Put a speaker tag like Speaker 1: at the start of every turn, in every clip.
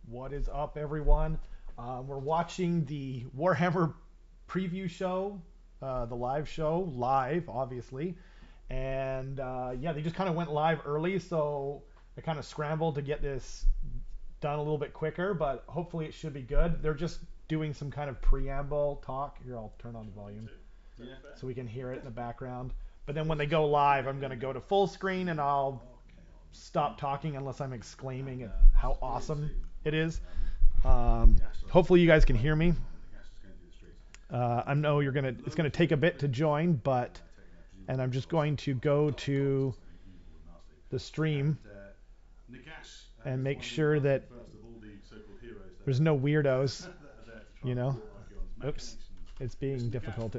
Speaker 1: What is up, everyone? We're watching the Warhammer preview show, the live show, live, obviously. And yeah, they just kind of went live early, so I kind of scrambled to get this done a little bit quicker, but hopefully it should be good. They're just doing some kind of preamble talk. Here, I'll turn on the volume so we can hear it in the background. But then when they go live, I'm going to go to full screen and I'll stop talking unless I'm exclaiming at how awesome it is. Hopefully you guys can hear me. I know it's gonna take a bit to join, and I'm just going to go to the stream and make sure that there's no weirdos, you know. Oops, it's being difficult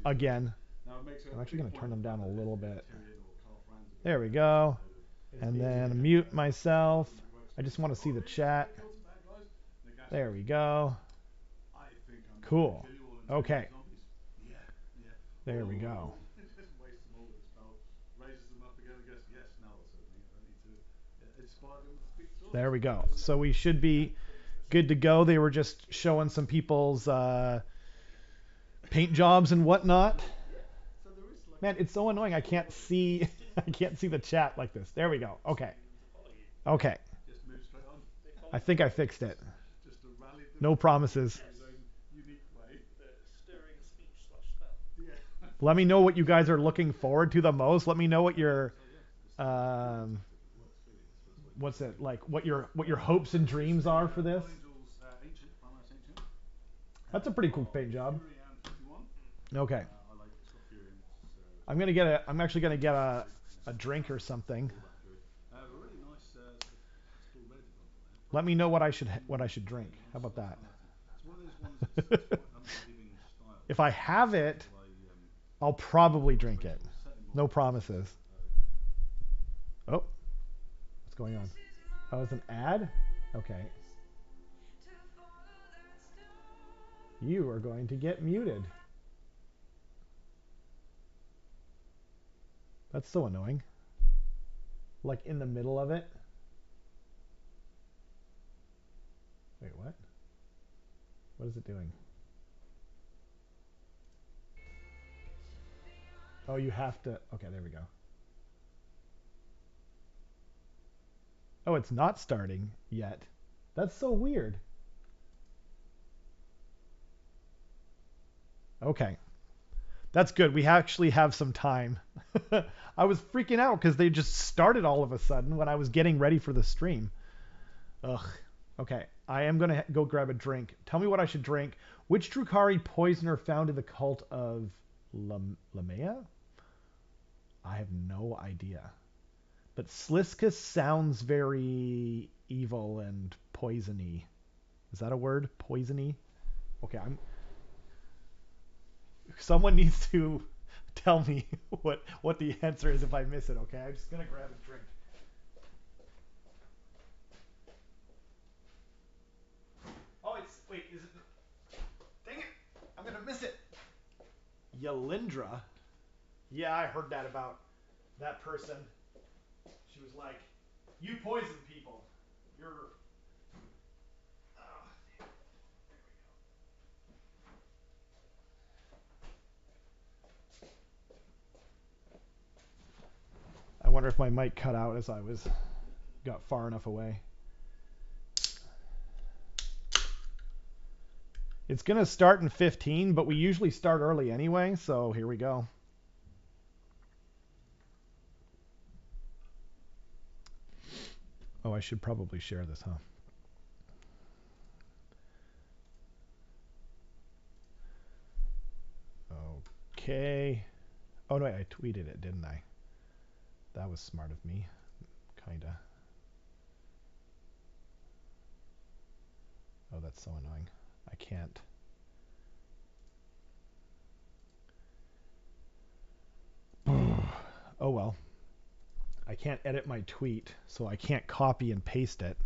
Speaker 1: again. I'm actually gonna turn them down a little bit. There we go. And then mute myself. I just want to see the chat. There we go. Cool. Okay. There we go. There we go. So we should be good to go. They were just showing some people's paint jobs and whatnot. Man, it's so annoying. I can't see. I can't see the chat like this. There we go. Okay. Okay. I think I fixed it. No promises. Let me know what you guys are looking forward to the most. Let me know what your what's it like? What your hopes and dreams are for this? That's a pretty cool paint job. Okay. I'm actually gonna get a drink or something. Let me know what I should drink. How about that? If I have it, I'll probably drink it. No promises. Oh, what's going on? Oh, it's an ad? Okay. You are going to get muted. That's so annoying. Like in the middle of it. Wait, what? What is it doing? Oh, you have to. Okay, there we go. Oh, it's not starting yet. That's so weird. Okay. That's good. We actually have some time. I was freaking out because they just started all of a sudden when I was getting ready for the stream. Ugh. Okay. I am going to go grab a drink. Tell me what I should drink. Which Drukhari poisoner founded the cult of Lamea? I have no idea. But Sliskus sounds very evil and poisony. Is that a word? Poisony? Okay, someone needs to tell me what the answer is if I miss it, okay? I'm just gonna grab a drink. Oh, wait, is it? Dang it! I'm gonna miss it. Yalindra? Yeah, I heard that about that person. She was like, "You poison people. You're." Oh, there we go. I wonder if my mic cut out as I got far enough away. It's going to start in 15, but we usually start early anyway, so here we go. Oh, I should probably share this, huh? Okay. Oh, no, wait, I tweeted it, didn't I? That was smart of me. Kinda. Oh, that's so annoying. I can't. Oh, well. I can't edit my tweet, so I can't copy and paste it.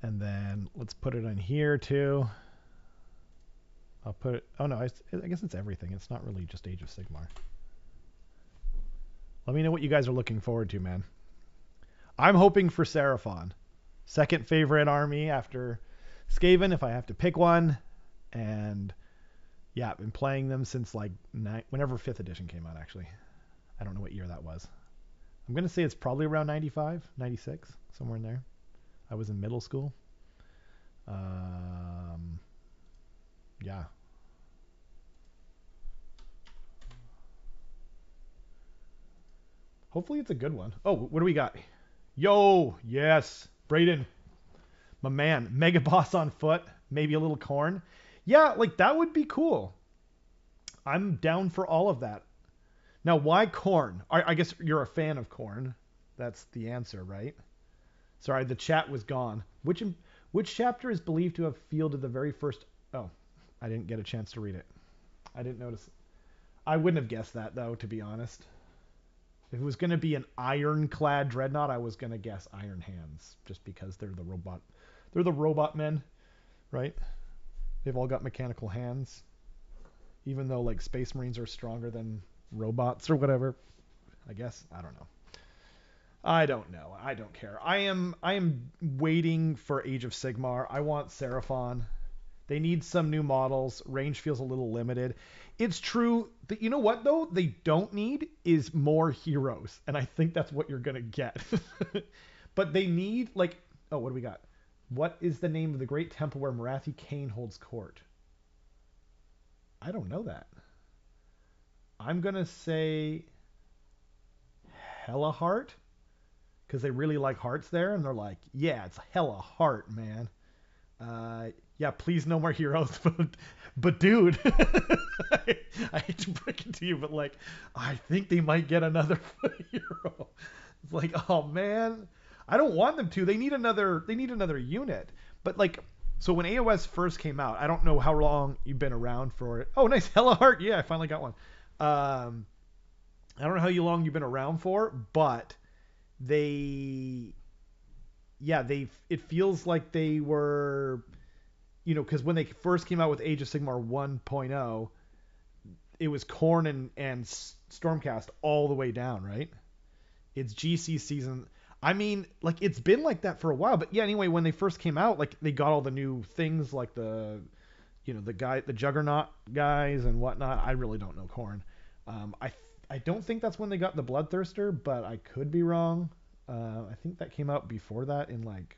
Speaker 1: And then let's put it on here too. I'll put it. Oh no, I guess it's everything. It's not really just Age of Sigmar. Let me know what you guys are looking forward to, man. I'm hoping for Seraphon. Second favorite army after Skaven, if I have to pick one. And yeah, I've been playing them since like whenever 5th edition came out, actually. I don't know what year that was. I'm going to say it's probably around 95, 96, somewhere in there. I was in middle school. Yeah. Hopefully it's a good one. Oh, what do we got? Yo, yes. Brayden, my man. Mega boss on foot. Maybe a little corn. Yeah, like that would be cool. I'm down for all of that. Now, why corn? I guess you're a fan of corn. That's the answer, right? Sorry, the chat was gone. Which chapter is believed to have fielded the very first... Oh, I didn't get a chance to read it. I didn't notice. I wouldn't have guessed that, though, to be honest. If it was going to be an ironclad dreadnought, I was going to guess Iron Hands, just because they're the robot. They're the robot men, right? They've all got mechanical hands, even though like Space Marines are stronger than robots or whatever. I guess I don't know. I don't know. I don't care. I am waiting for Age of Sigmar. I want Seraphon. They need some new models. Range feels a little limited. It's true that, you know what, though? They don't need is more heroes. And I think that's what you're going to get. But they need, like... Oh, what do we got? What is the name of the great temple where Marathi Kane holds court? I don't know that. I'm going to say... Hella Heart? Because they really like hearts there. And they're like, yeah, it's Hella Heart, man. Yeah, please no more heroes. But dude, I hate to break it to you, but like, I think they might get another hero. It's like, oh man, I don't want them to. They need another unit. But like, so when AOS first came out, I don't know how long you've been around for it. Oh, nice, Hella Heart. Yeah, I finally got one. I don't know how long you've been around for, but it feels like they were, you know, because when they first came out with Age of Sigmar 1.0, it was Khorne and Stormcast all the way down, right? It's GC season. I mean, like, it's been like that for a while, but yeah, anyway, when they first came out, like, they got all the new things, like the Juggernaut guys and whatnot. I really don't know Khorne. I don't think that's when they got the Bloodthirster, but I could be wrong. I think that came out before that in, like,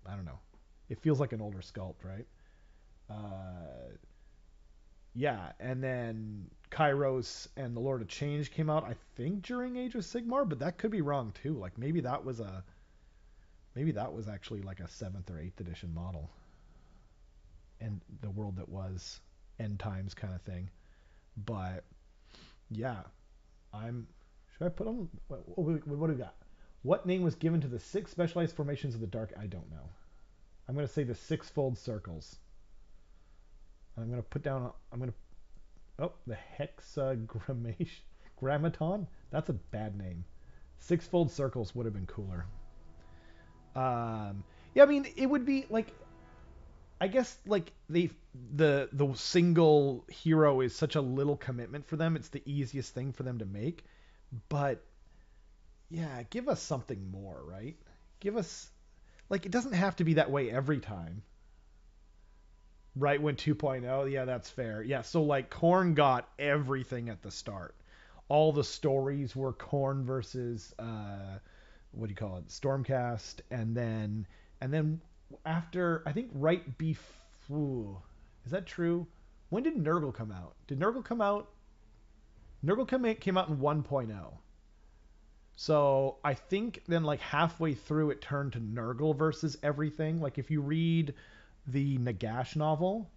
Speaker 1: I don't know. It feels like an older sculpt, right? Yeah, and then Kairos and the Lord of Change came out, I think, during Age of Sigmar, but that could be wrong too. Like maybe that was actually like a 7th or 8th edition model, and the world that was end times kind of thing. But yeah, should I put on what do we got? What name was given to the 6 specialized formations of the dark? I don't know. I'm going to say the 6-fold circles. I'm going to put down, the hexagrammaton? That's a bad name. 6-fold circles would have been cooler. Yeah, I mean, it would be like, I guess like the single hero is such a little commitment for them. It's the easiest thing for them to make. But yeah, give us something more, right? Give us, like, it doesn't have to be that way every time. Right when 2.0, yeah, that's fair. Yeah, so like Khorne got everything at the start. All the stories were Khorne versus what do you call it? Stormcast, and then after, I think right before, is that true? When did Nurgle come out? Did Nurgle come out? Nurgle came out in 1.0. So I think then like halfway through it turned to Nurgle versus everything. Like if you read the Nagash novel,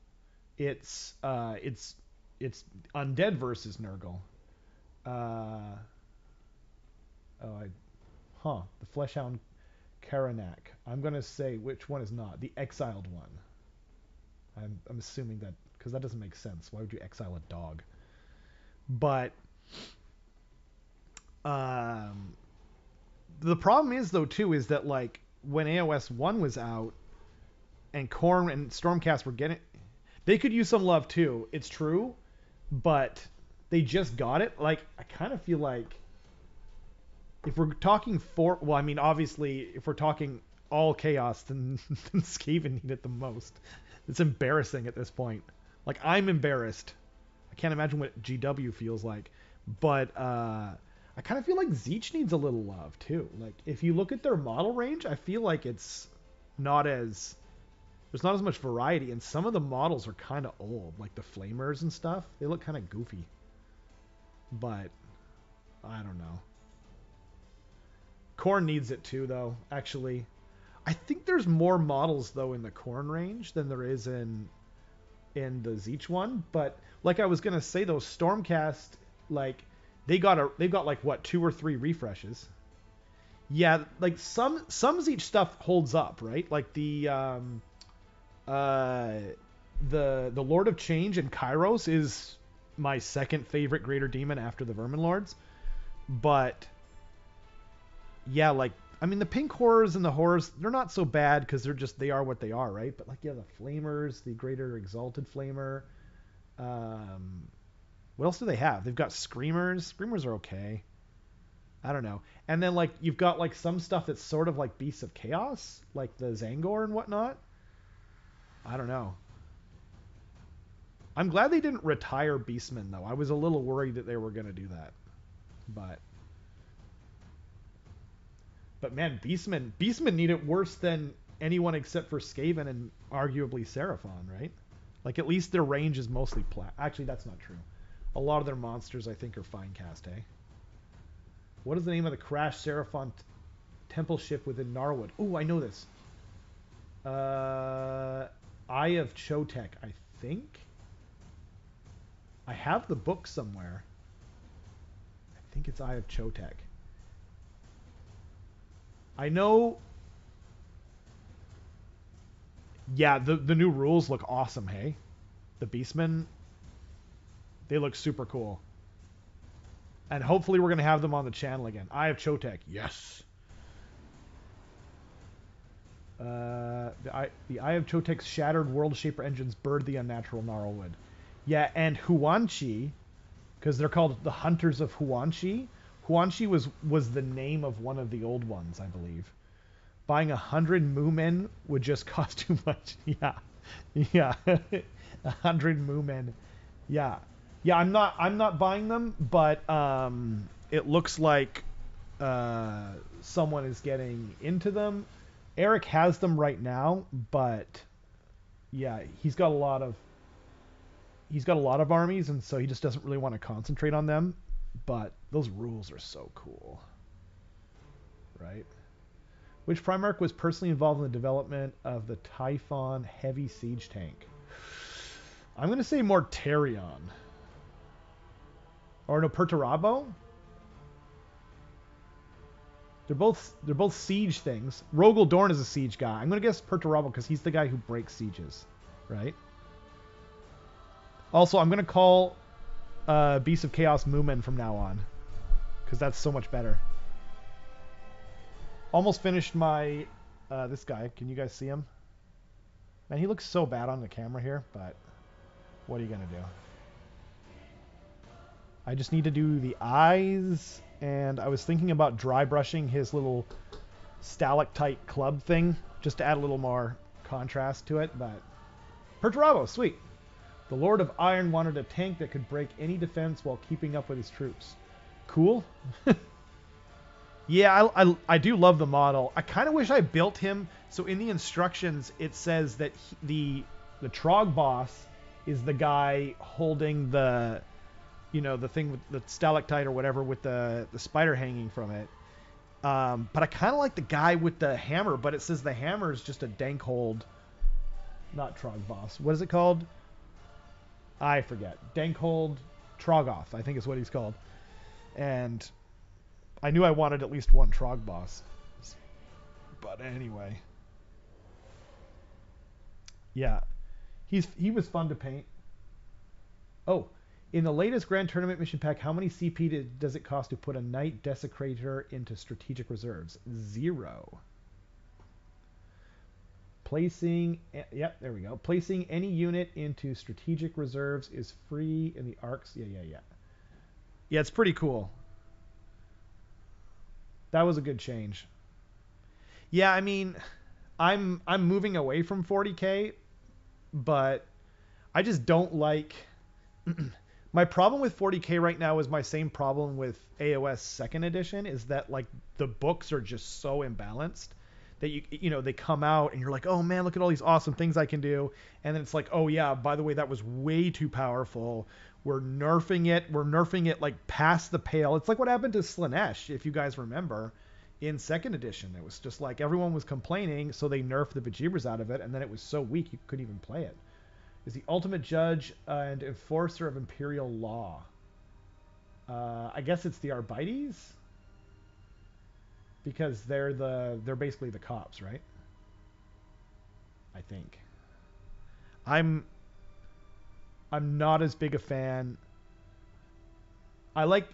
Speaker 1: it's undead versus Nurgle. The Fleshhound Karanak. I'm gonna say which one is not the exiled one. I'm assuming that because that doesn't make sense. Why would you exile a dog? But the problem is though too is that like when AOS 1 was out and Khorne and Stormcast were getting, They could use some love too. It's true, but they just got it. Like I kind of feel like if we're talking well, I mean, obviously, if we're talking all chaos, then, then Skaven need it the most. It's embarrassing at this point. Like I'm embarrassed. I can't imagine what GW feels like, but I kind of feel like Zeech needs a little love too. Like if you look at their model range, I feel like it's not as there's not as much variety, and some of the models are kind of old, like the flamers and stuff. They look kind of goofy, but I don't know. Khorne needs it too, though. Actually, I think there's more models though in the Khorne range than there is in the Zeech one. But like I was gonna say, those Stormcast, like they've got like what 2 or 3 refreshes. Yeah, like some Zeech stuff holds up, right? Like the Lord of Change in Kairos is my second favorite Greater Demon after the Vermin Lords. But yeah, like I mean the pink horrors and the horrors, they're not so bad because they are what they are, right? But like yeah, the flamers, the Greater Exalted Flamer. What else do they have? They've got screamers. Screamers are okay. I don't know. And then like you've got like some stuff that's sort of like Beasts of Chaos, like the Zangor and whatnot. I don't know. I'm glad they didn't retire Beastmen though. I was a little worried that they were going to do that. But man, Beastmen need it worse than anyone except for Skaven and arguably Seraphon, right? Like at least their range is mostly Actually, that's not true. A lot of their monsters I think are fine cast, eh? What is the name of the crashed Seraphon temple ship within Narwood? Ooh, I know this. Eye of Chotek, I think. I have the book somewhere. I think it's Eye of Chotek. I know. Yeah, the new rules look awesome, hey? The Beastmen, they look super cool. And hopefully we're going to have them on the channel again. Eye of Chotek, yes. The Eye of Chotek's shattered World Shaper engines bird the unnatural Gnarlwood. Yeah, and Huanchi, because they're called the Hunters of Huanchi. Huanchi was the name of one of the old ones, I believe. Buying 100 Moomen would just cost too much. Yeah. Yeah. 100 Moomen. Yeah. Yeah, I'm not buying them, but it looks like someone is getting into them. Eric has them right now, but yeah, he's got a lot of armies, and so he just doesn't really want to concentrate on them. But those rules are so cool, right? Which Primarch was personally involved in the development of the Typhon heavy siege tank? I'm going to say Mortarion. Or no, Perturabo? They're both siege things. Rogel Dorn is a siege guy. I'm going to guess Perturabo because he's the guy who breaks sieges, right? Also, I'm going to call Beast of Chaos Moomin from now on because that's so much better. Almost finished my this guy. Can you guys see him? Man, he looks so bad on the camera here, but what are you gonna do? I just need to do the eyes, and I was thinking about dry brushing his little stalactite club thing just to add a little more contrast to it, but Perturabo, sweet. The Lord of Iron wanted a tank that could break any defense while keeping up with his troops. Cool. Yeah, I do love the model. I kind of wish I built him. So in the instructions, it says that the Trog boss is the guy holding the, you know, the thing with the stalactite or whatever with the spider hanging from it. But I kind of like the guy with the hammer, but it says the hammer is just a dank hold. Not Trog boss. What is it called? I forget. Dankhold Trogoth, I think is what he's called. And I knew I wanted at least one Trog boss. But anyway. Yeah. He was fun to paint. Oh, in the latest Grand Tournament mission pack, how many CP does it cost to put a Knight Desecrator into strategic reserves? 0. Yep, there we go. Placing any unit into strategic reserves is free in the arcs. Yeah, yeah, yeah. Yeah, it's pretty cool. That was a good change. Yeah, I mean, I'm moving away from 40K, but I just don't like my problem with 40K right now is my same problem with AOS second edition is that like the books are just so imbalanced that they come out and you're like, "Oh man, look at all these awesome things I can do." And then it's like, "Oh yeah, by the way, that was way too powerful. We're nerfing it. We're nerfing it like past the pale." It's like what happened to Slanesh, if you guys remember, in second edition. It was just like everyone was complaining, so they nerfed the bejeebers out of it, and then it was so weak you couldn't even play it. Is the ultimate judge and enforcer of imperial law. I guess it's the Arbites because they're basically the cops, right? I think. I'm I'm not as big a fan. I like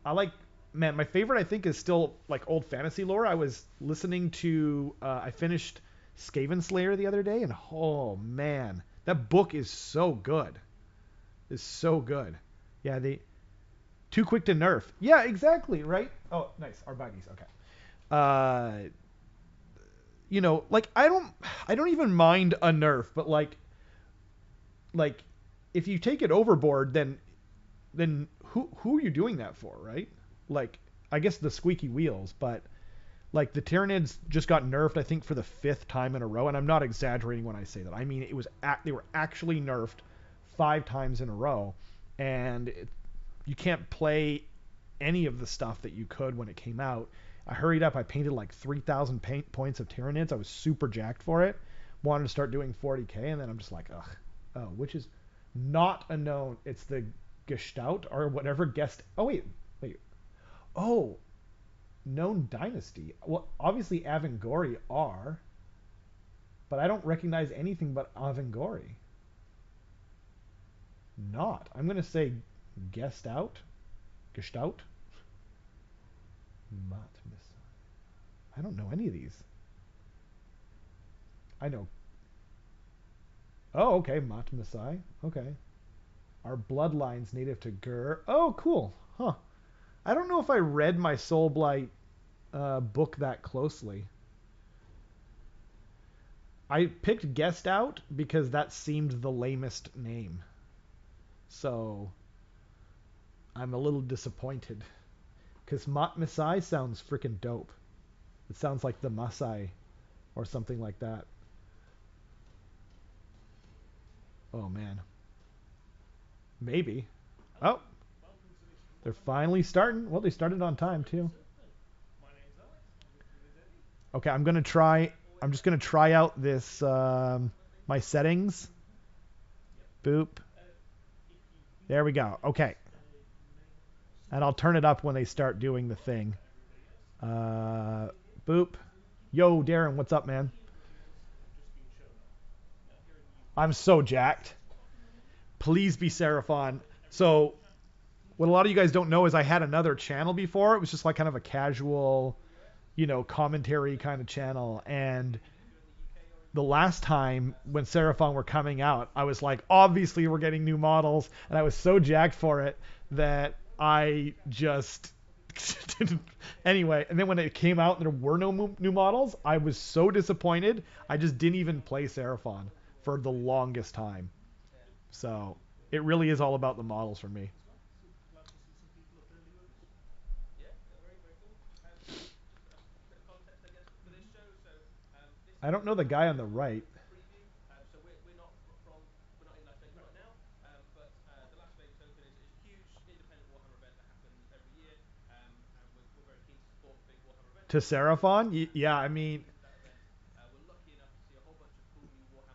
Speaker 1: I like man, my favorite I think is still like old fantasy lore. I was listening to I finished Skaven Slayer the other day and oh man, that book is so good. Is so good. Yeah, they too quick to nerf. Yeah, exactly, right? Oh, nice. Arbites. Okay. Uh like I don't even mind a nerf, but like if you take it overboard, then who are you doing that for, right? Like I guess the squeaky wheels, but like the Tyranids just got nerfed, I think for the fifth time in a row, and I'm not exaggerating when I say that. I mean they were actually nerfed 5 times in a row, and you can't play any of the stuff that you could when it came out. I hurried up. I painted like 3,000 points of Tyranids. I was super jacked for it. Wanted to start doing 40K, and then I'm just like, ugh. Oh, which is not a known. It's the Gestalt or whatever guest. Oh wait. Oh, known dynasty. Well, obviously Avangori are, but I don't recognize anything but Avangori. Not. I'm gonna say Gestalt. Gestalt. Matmis. I don't know any of these. I know. Oh, okay. Matmisai. Okay. Our bloodlines native to Gur. Oh, cool. Huh. I don't know if I read my Soul Blight book that closely. I picked Guest out because that seemed the lamest name. So I'm a little disappointed. Because Matmisai sounds freaking dope. It sounds like the Masai or something like that. Oh man. Maybe. Oh, they're finally starting. Well, they started on time too. Okay, I'm gonna try. I'm just gonna try out this my settings. Boop. There we go. Okay, and I'll turn it up when they start doing the thing. Boop. Yo, Darren, what's up, man? I'm so jacked. Please be Seraphon. So, what a lot of you guys don't know is I had another channel before. It was just like kind of a casual, commentary kind of channel. And the last time when Seraphon were coming out, I was like, obviously we're getting new models, and I was so jacked for it that I just didn't. Anyway, and then when it came out and there were no new models, I was so disappointed. I just didn't even play Seraphon for the longest time. So it really is all about the models for me. I don't know the guy on the right. To Seraphon? Yeah, I mean,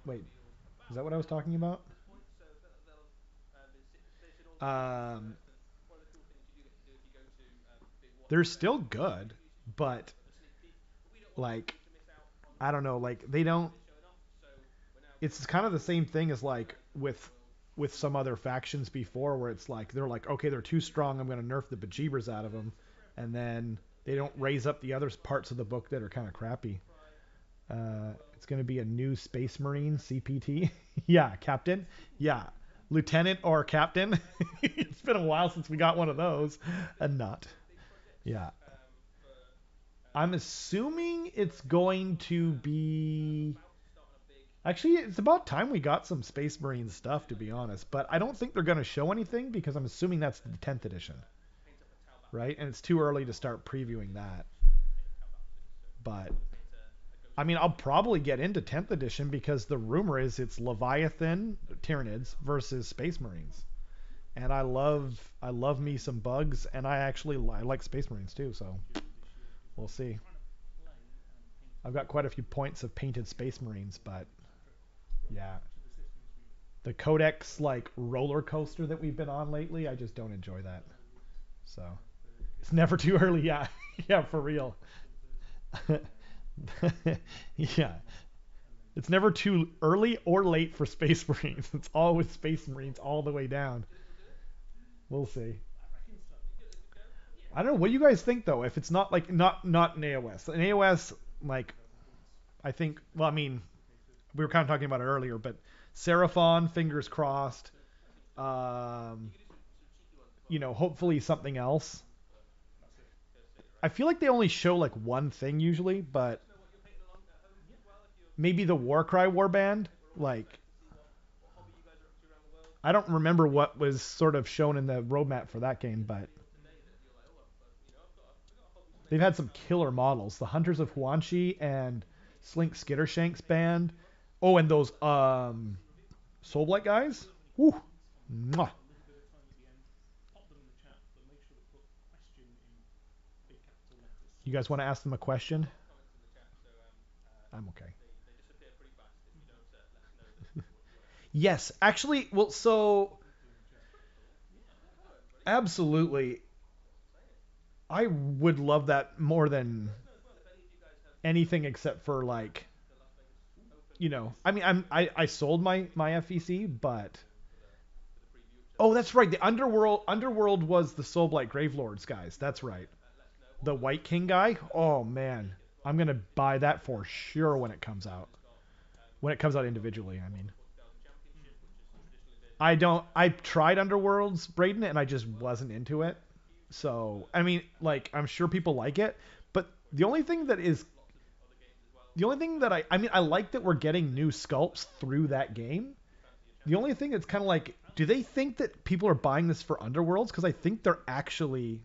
Speaker 1: wait, is that what I was talking about? Um, they're still good, but like I don't know, like they don't. It's kind of the same thing as like with some other factions before, where it's like they're like, okay, they're too strong. I'm going to nerf the bejeebers out of them, and then they don't raise up the other parts of the book that are kind of crappy. It's going to be a new Space Marine CPT. Yeah, Captain. Yeah, Lieutenant or Captain. It's been a while since we got one of those. And not. Yeah. I'm assuming it's going to be. Actually, it's about time we got some Space Marine stuff, to be honest. But I don't think they're going to show anything because I'm assuming that's the 10th edition, right? And it's too early to start previewing that. But I mean, I'll probably get into 10th edition because the rumor is it's Leviathan Tyranids versus Space Marines. And I love me some bugs, and I like Space Marines too, so we'll see. I've got quite a few points of painted Space Marines, but yeah. The Codex like roller coaster that we've been on lately, I just don't enjoy that. So it's never too early, yeah. Yeah, for real. Yeah. It's never too early or late for Space Marines. It's always Space Marines all the way down. We'll see. I don't know. What do you guys think though? If it's not like not in AOS. In AOS, like I think. Well, I mean, we were kind of talking about it earlier, but Seraphon, fingers crossed. Um, hopefully something else. I feel like they only show like one thing usually, but maybe the Warcry warband. Like I don't remember what was sort of shown in the roadmap for that game, but they've had some killer models. The Hunters of Huanchi and Slink Skittershanks band. Oh, and those Soulblight guys. Woo. Mwah. You guys want to ask them a question? I'm okay. Yes, actually, well, so absolutely, I would love that more than anything except for like, I mean, I sold my FEC, but oh, that's right, the Underworld was the Soulblight Gravelords guys. That's right, the White King guy. Oh man, I'm gonna buy that for sure when it comes out. When it comes out individually, I mean. I don't. I tried Underworlds, Braden, and I just wasn't into it. So I mean, like, I'm sure people like it, but the only thing that I mean, I like that we're getting new sculpts through that game. The only thing that's kind of like, do they think that people are buying this for Underworlds? Because I think they're actually.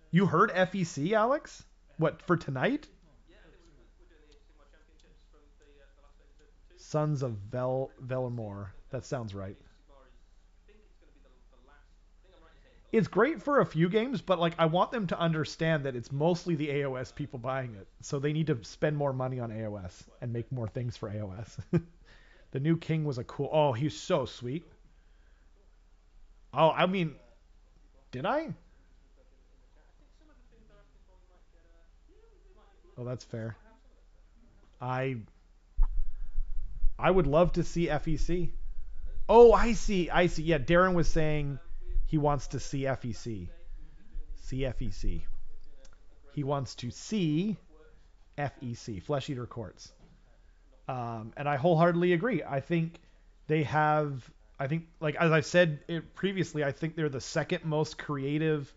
Speaker 1: You heard FEC, Alex? What for tonight? Sons of Velamor. That sounds right. It's great for a few games, but like I want them to understand that it's mostly the AOS people buying it. So they need to spend more money on AOS and make more things for AOS. The new king was a cool. Oh, he's so sweet. Oh, I mean, did I? Oh, that's fair. I I would love to see FEC. Oh, I see. I see. Yeah, Darren was saying he wants to see FEC. See FEC. He wants to see FEC, Flesh Eater Courts. And I wholeheartedly agree. I think they have. I think, like as I said it previously, I think they're the second most creative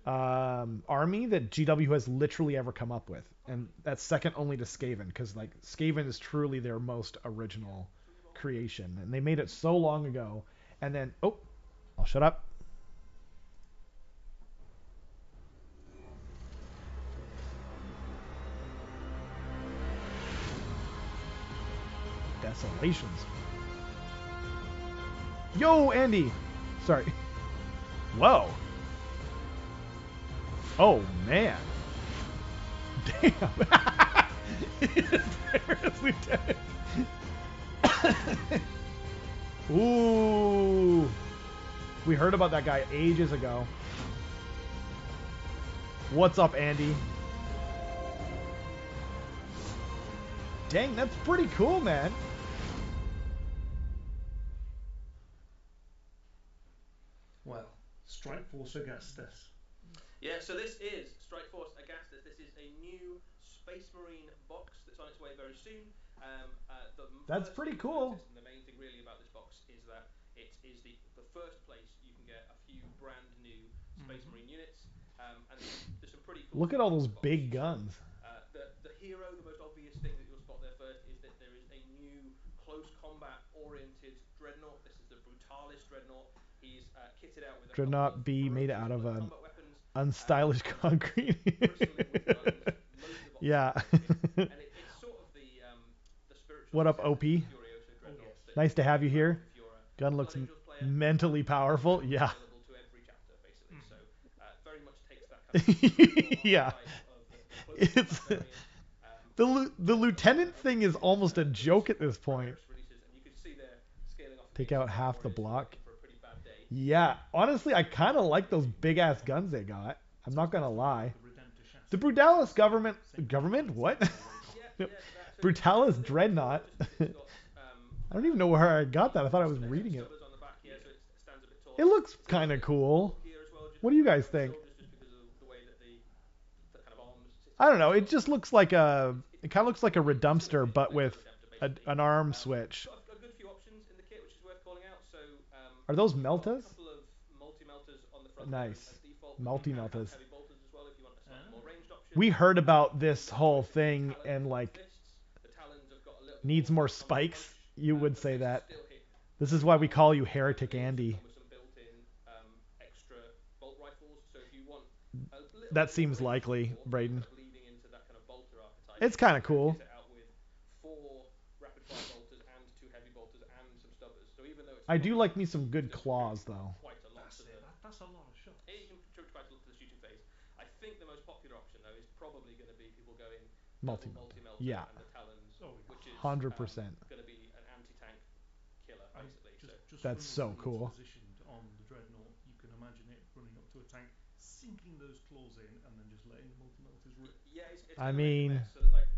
Speaker 1: army that GW has literally ever come up with, and that's second only to Skaven, because like Skaven is truly their most original creation, and they made it so long ago. And then, oh, I'll shut up. Desolations. Yo, Andy. Sorry. Whoa. Oh man. Damn. Lieutenant. Ooh. We heard about that guy ages ago. What's up, Andy? Dang, that's pretty cool, man.
Speaker 2: Well, Strike Force Augustus.
Speaker 3: Yeah, so this is Strike Force Augustus. This is a new
Speaker 2: Space Marine box that's on its way very soon.
Speaker 1: That's
Speaker 2: First
Speaker 1: pretty
Speaker 2: thing you'll
Speaker 1: cool.
Speaker 2: notice, and the main thing really about this box, is that it is the first place you can get a few brand new Space Marine units, and there's some pretty cool
Speaker 1: Look at
Speaker 2: things
Speaker 1: all
Speaker 2: in
Speaker 1: those
Speaker 2: this box.
Speaker 1: big guns.
Speaker 2: The hero, the most obvious thing that you'll spot there first, is that there is a new close combat oriented dreadnought. This is the Brutalis dreadnought. He's kitted out with a couple of
Speaker 1: Dreadnought B made
Speaker 2: ferocious
Speaker 1: out of an
Speaker 2: combat weapons,
Speaker 1: unstylish concrete.
Speaker 2: bristling with guns, loads of options
Speaker 1: Yeah.
Speaker 2: in the kit, and it's sort of the spiritual
Speaker 1: What up,
Speaker 2: successor
Speaker 1: OP?
Speaker 2: to the Furioso dreadnought. That
Speaker 1: Nice to have you
Speaker 2: came out
Speaker 1: here.
Speaker 2: with the Fiora.
Speaker 1: Gun
Speaker 2: For
Speaker 1: looks
Speaker 2: Blood Angels player,
Speaker 1: mentally powerful. Yeah.
Speaker 2: available to every chapter basically. So very much takes that kind of
Speaker 1: Yeah.
Speaker 2: of the close
Speaker 1: It's
Speaker 2: combat variant.
Speaker 1: the lieutenant thing is almost a joke at this point.
Speaker 2: Releases, and you can see they're scaling off
Speaker 1: Take
Speaker 2: against
Speaker 1: out half the
Speaker 2: warriors
Speaker 1: block.
Speaker 2: for a pretty bad day.
Speaker 1: Yeah, honestly, I kind of like those big ass guns they got. I'm not gonna lie. The Brutalis government what?
Speaker 2: Yeah,
Speaker 1: Brutalis dreadnought. I don't even know where I got that. I thought I was reading it.
Speaker 2: on the back here, so it stands a bit taller.
Speaker 1: It looks kind of cool.
Speaker 2: Here as well,
Speaker 1: What do you guys think?
Speaker 2: just because of the way that the kind of arms sit.
Speaker 1: I don't know. It just looks like a. It kind of looks like a Redumpster, but with an arm switch.
Speaker 2: Got a good few options in the kit, which is worth calling out. So
Speaker 1: Are those
Speaker 2: got
Speaker 1: meltas?
Speaker 2: a couple of multi-meltas on the front
Speaker 1: Nice.
Speaker 2: as default.
Speaker 1: Multi-meltas.
Speaker 2: Heavy bolters as well if you want a slightly more ranged option.
Speaker 1: We heard about this whole thing and like
Speaker 2: The talons have got a little
Speaker 1: needs more
Speaker 2: combat
Speaker 1: spikes.
Speaker 2: punch.
Speaker 1: You would say
Speaker 2: Still
Speaker 1: that.
Speaker 2: hit
Speaker 1: This is why we call you Heretic Andy.
Speaker 2: with some built-in extra bolt rifles. So if you want a little
Speaker 1: That
Speaker 2: bit
Speaker 1: seems
Speaker 2: more range
Speaker 1: likely,
Speaker 2: support,
Speaker 1: Braden.
Speaker 2: kind of leading into that kind of bolter archetype,
Speaker 1: It's kind of
Speaker 2: you can
Speaker 1: cool.
Speaker 2: kit it out with 4 rapid-fire bolters and 2 heavy bolters and some stubbers. So even though it's
Speaker 1: I do
Speaker 2: not
Speaker 1: like me some good
Speaker 2: still
Speaker 1: claws
Speaker 2: contributes
Speaker 1: though.
Speaker 2: quite a lot to the
Speaker 3: That's a lot of shots.
Speaker 2: you can contribute quite a lot to the shooting phase. I think the most popular option though is probably going to be people going
Speaker 1: Multi-melta.
Speaker 2: multi-melta
Speaker 1: Yeah.
Speaker 2: and the talons, which is
Speaker 1: 100%.
Speaker 2: going to be an anti-tank killer basically.
Speaker 3: Just
Speaker 1: That's so cool.
Speaker 3: Positioned on the dreadnought, you can imagine it running up to a tank, sinking those claws in, and then just letting the multi-meltas rip.
Speaker 2: Yeah, it's
Speaker 1: I
Speaker 2: gonna make a
Speaker 1: mean,
Speaker 2: mess. So that, like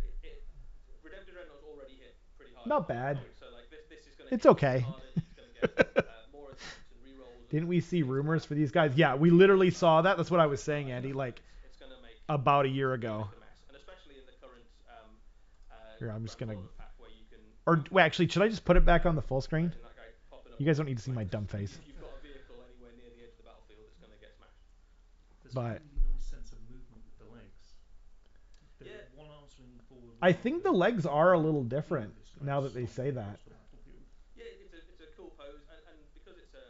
Speaker 2: Redemptor Dreadnought's already hit pretty hard.
Speaker 1: not bad.
Speaker 2: So like this is gonna
Speaker 1: It's
Speaker 2: hit
Speaker 1: okay.
Speaker 2: harder. It's gonna get more attacks and rerolls.
Speaker 1: Didn't we see rumors for these guys? Yeah, we literally saw that. That's what I was saying, Andy. Like
Speaker 2: It's gonna make
Speaker 1: about a year ago.
Speaker 2: a mess, and especially in the current
Speaker 1: Here, I'm just gonna.
Speaker 2: pack where you can
Speaker 1: Or wait, actually, should I just put it back on the full screen?
Speaker 2: imagine that guy popping up.
Speaker 1: You guys don't need to see my dumb face.
Speaker 2: If you've got a vehicle anywhere near the edge of the battlefield, it's gonna get smashed.
Speaker 3: There's
Speaker 1: But
Speaker 3: a really nice sense of movement with the legs.
Speaker 2: Yeah.
Speaker 3: One arm swinging forward.
Speaker 1: I think the legs are a little different now that they say that.
Speaker 2: Yeah, it's a cool pose, and because it's a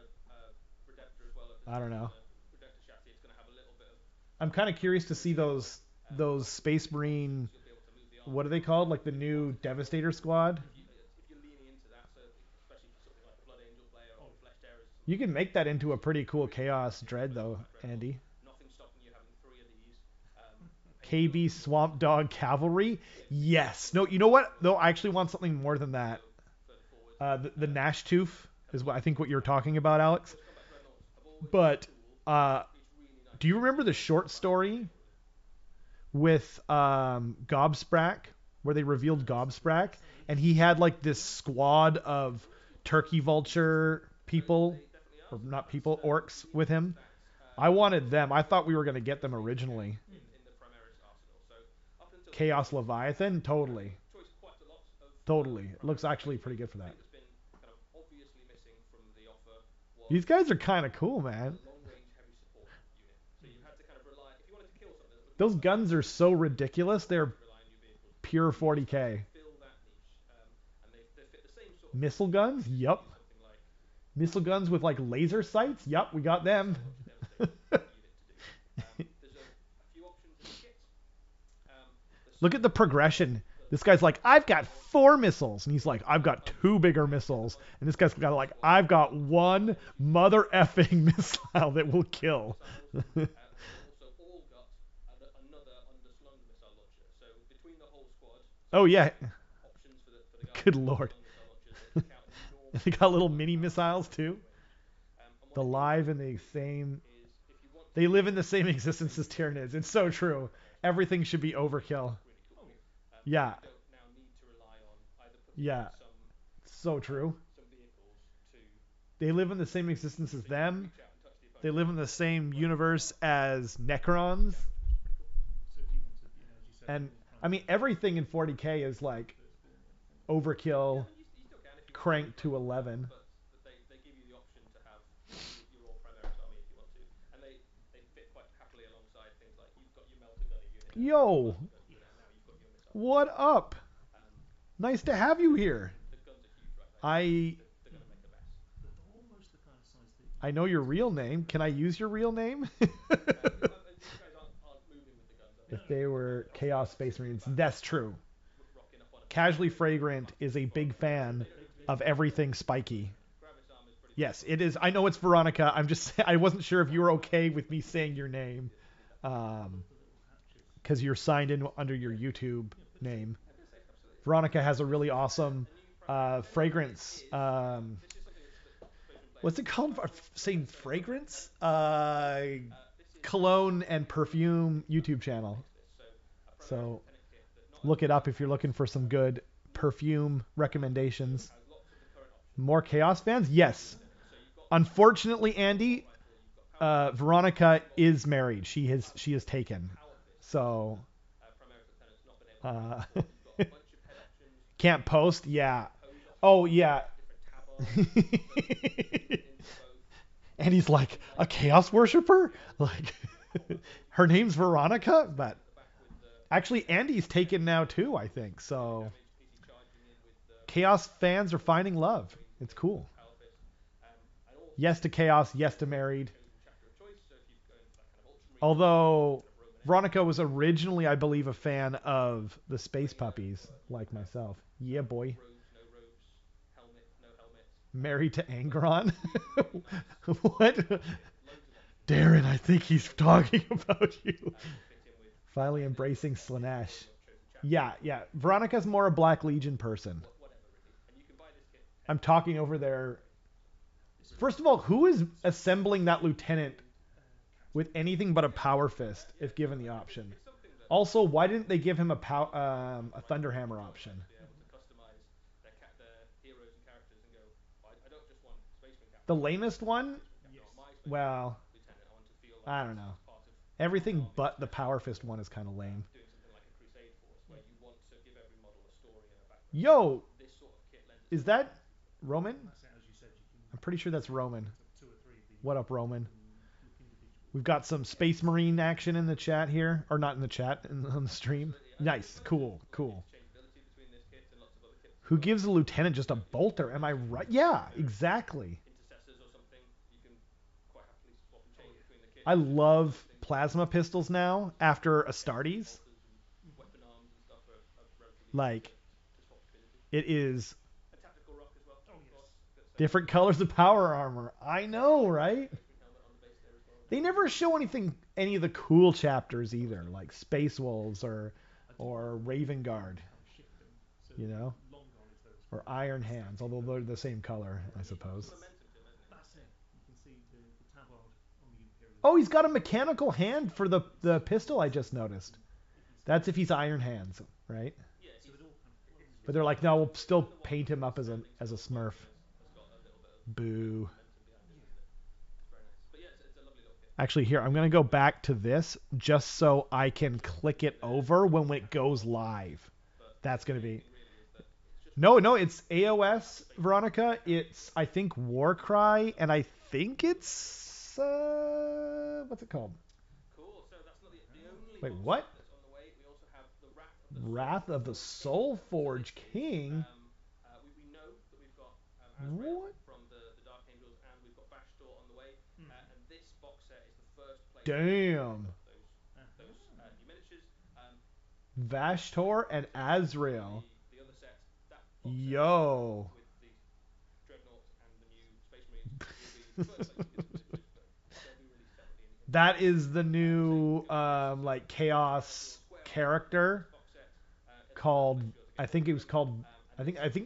Speaker 2: Redemptor as well.
Speaker 1: I don't know.
Speaker 2: Redemptor chassis, it's gonna have a little bit of.
Speaker 1: I'm kind of curious to see those Space Marine.
Speaker 2: You'll be able to move the arm.
Speaker 1: What are they called? Like the new Devastator Squad?
Speaker 2: If you're leaning into that, so especially for something like the Blood Angel player or Flesh Terrors.
Speaker 1: You can make that into a pretty cool Chaos Dread though, Andy.
Speaker 2: Nothing stopping you having 3 of these.
Speaker 1: KB Swamp Dog Cavalry? Yes. No, you know what? No, I actually want something more than that. The Nash Tooth is what I think what you're talking about, Alex. But do you remember the short story with Gobsprack where they revealed Gobsprack and he had like this squad of turkey vulture people or not people, orcs with him? I wanted them. I thought we were going to get them originally. Chaos Leviathan? Totally. Totally. It looks actually pretty good for that. These guys are kind of cool, man. Those guns are so ridiculous. They're pure 40k. Missile guns? Yup. Missile guns with like laser sights? Yup, we got them. Look at the progression. This guy's like, I've got 4 missiles. And he's like, I've got 2 bigger missiles. And this guy's got like, I've got 1 mother effing missile that will kill. Oh, yeah. Good lord. They got little mini missiles too. The live in the same... They live in the same existence as Tyranids. It's so true. Everything should be overkill. Yeah. Yeah. So true. They live in the same existence as them. They live in the same universe as Necrons. And I mean, everything in 40k is like overkill,
Speaker 2: You still can if you want
Speaker 1: cranked to 11.
Speaker 2: but they give you the option to have your all Primaris army if you want to, and they fit quite happily alongside things like you've got your melter gunner unit.
Speaker 1: Yo,
Speaker 2: Now you've got your missile.
Speaker 1: what up?
Speaker 2: Um,
Speaker 1: Nice to have you here.
Speaker 2: the guns are huge, right? They're going to make a mess.
Speaker 3: They're almost the kind of size that
Speaker 1: I know your real name. Can I use your real name?
Speaker 2: These guys aren't moving with the guns.
Speaker 1: If they were Chaos Space Marines, that's true.
Speaker 2: Rocking up on a
Speaker 1: Casually Fragrant is a big fan of everything spiky.
Speaker 2: Gravis armor is pretty
Speaker 1: Yes, it is. I know it's Veronica. I wasn't sure if you were okay with me saying your name. Because you're signed in under your YouTube name. Veronica has a really awesome fragrance. What's it called? Saying fragrance? Cologne and perfume YouTube channel. So look it up if you're looking for some good perfume recommendations. More Chaos fans? Yes. Unfortunately, Andy, Veronica is married. She is taken. So can't post. Yeah. Oh yeah. And he's like a chaos worshiper. Like her name's Veronica, but actually Andy's taken now too. I think so. Chaos fans are finding love. It's cool. Yes to chaos. Yes to married. Although Veronica was originally, I believe, a fan of the space puppies, like myself. Yeah, boy. Married to Angron? What? Darren, I think he's talking about you. Finally embracing Slanesh. Yeah. Veronica's more a Black Legion person. I'm talking over there. First of all, who is assembling that lieutenant with anything but a power fist if given the option? Also, why didn't they give him a Thunderhammer option? The lamest one? Well, I don't know. Everything but the power fist one is kind of lame. Yo, is that Roman? I'm pretty sure that's Roman. What up, Roman? We've got some Space Marine action in the chat here. Or not in the chat, on the stream. Nice. Cool. Who gives a lieutenant just a bolter? Am I right? Yeah, exactly. I love plasma pistols now after Astartes. Like, it is different colors of power armor. I know, right? They never show any of the cool chapters either, like Space Wolves or Raven Guard, you know, or Iron Hands, although they're the same color, I suppose. Oh, he's got a mechanical hand for the pistol. I just noticed. That's if he's Iron Hands, right? But they're like, no, we'll still paint him up as a Smurf. Boo. Actually, here, I'm going to go back to this just so I can click it over when it goes live. That's going to be... No, it's AOS, Veronica. It's, I think, Warcry, and I think it's... what's it called? Wait, what? Wrath of the Soulforge King? What? Damn. Vashtor and Azrael. Yo. That is the new like chaos character called I think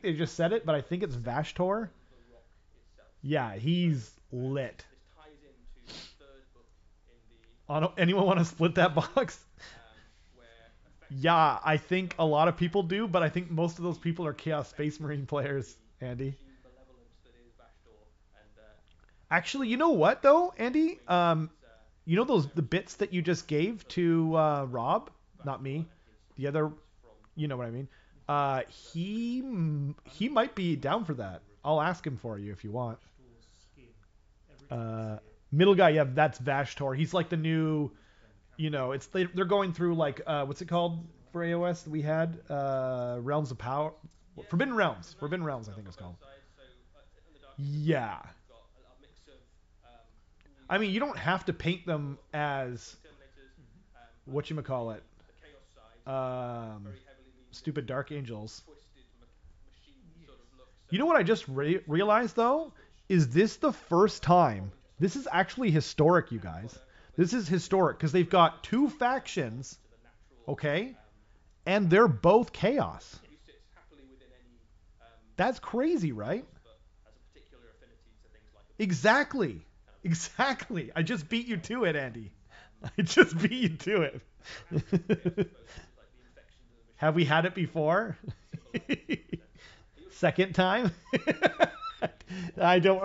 Speaker 1: they just said it, but I think it's Vashtor. Yeah, he's lit. Anyone want to split that box? Yeah, I think a lot of people do, but I think most of those people are Chaos Space Marine players, Andy. Actually, you know what though, Andy? You know the bits that you just gave to Rob? Not me. The other You know what I mean? He might be down for that. I'll ask him for you if you want.
Speaker 3: Vashtor's skin. Every time I see it,
Speaker 1: Middle guy, yeah, that's Vashtor. He's like the new,
Speaker 3: then
Speaker 1: you know, they're going through like what's it called for AOS that we had? Realms of Power, Forbidden Realms. Forbidden Realms, I think it's called. Yeah. I mean, you don't have to paint them as whatchamacallit. Stupid Dark Angels. You know what I just realized though? Is this the first time? This is actually historic, you guys. This is historic because they've got two factions, okay? And they're both chaos. That's crazy, right? Exactly. Exactly. I just beat you to it, Andy. I just beat you to it. Have we had it before? Second time? I don't.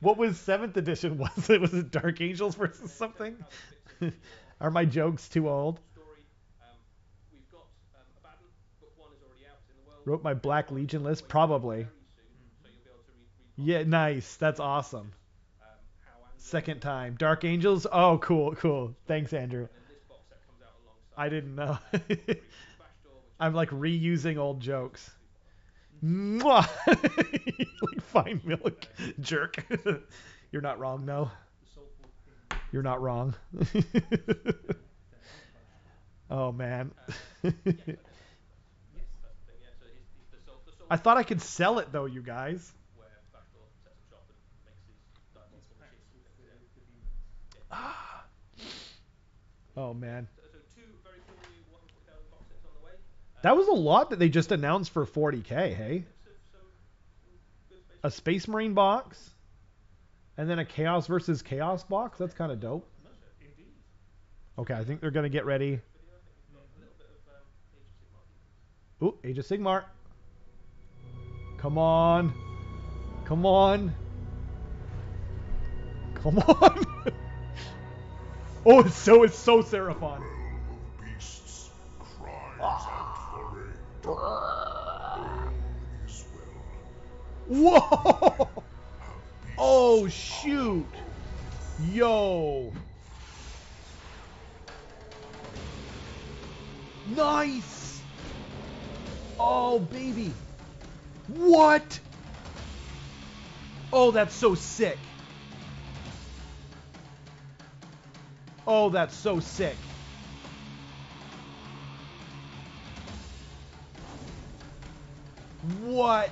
Speaker 1: What was 7th edition? Was it Dark Angels versus something? Are my jokes too old? Wrote my Black Legion list? Probably. Yeah, nice. That's awesome. Second time. Dark Angels? Oh, cool, cool. Thanks, Andrew. I didn't know. I'm like reusing old jokes. Mwah! Like fine milk. Jerk. You're not wrong, no. You're not wrong. Oh, man. I thought I could sell it, though, you guys. Oh, man. That was a lot that they just announced for 40k, hey? A Space Marine box, and then a Chaos versus Chaos box. That's kind of dope. Okay, I think they're going to get ready. Ooh, Age of Sigmar. Come on. Come on. Come on. Oh, it's so Seraphon.
Speaker 4: Beasts, cries and foray.
Speaker 1: Whoa! Oh, shoot. Yo. Nice. Oh, baby. What? Oh, that's so sick. Oh, that's so sick. What?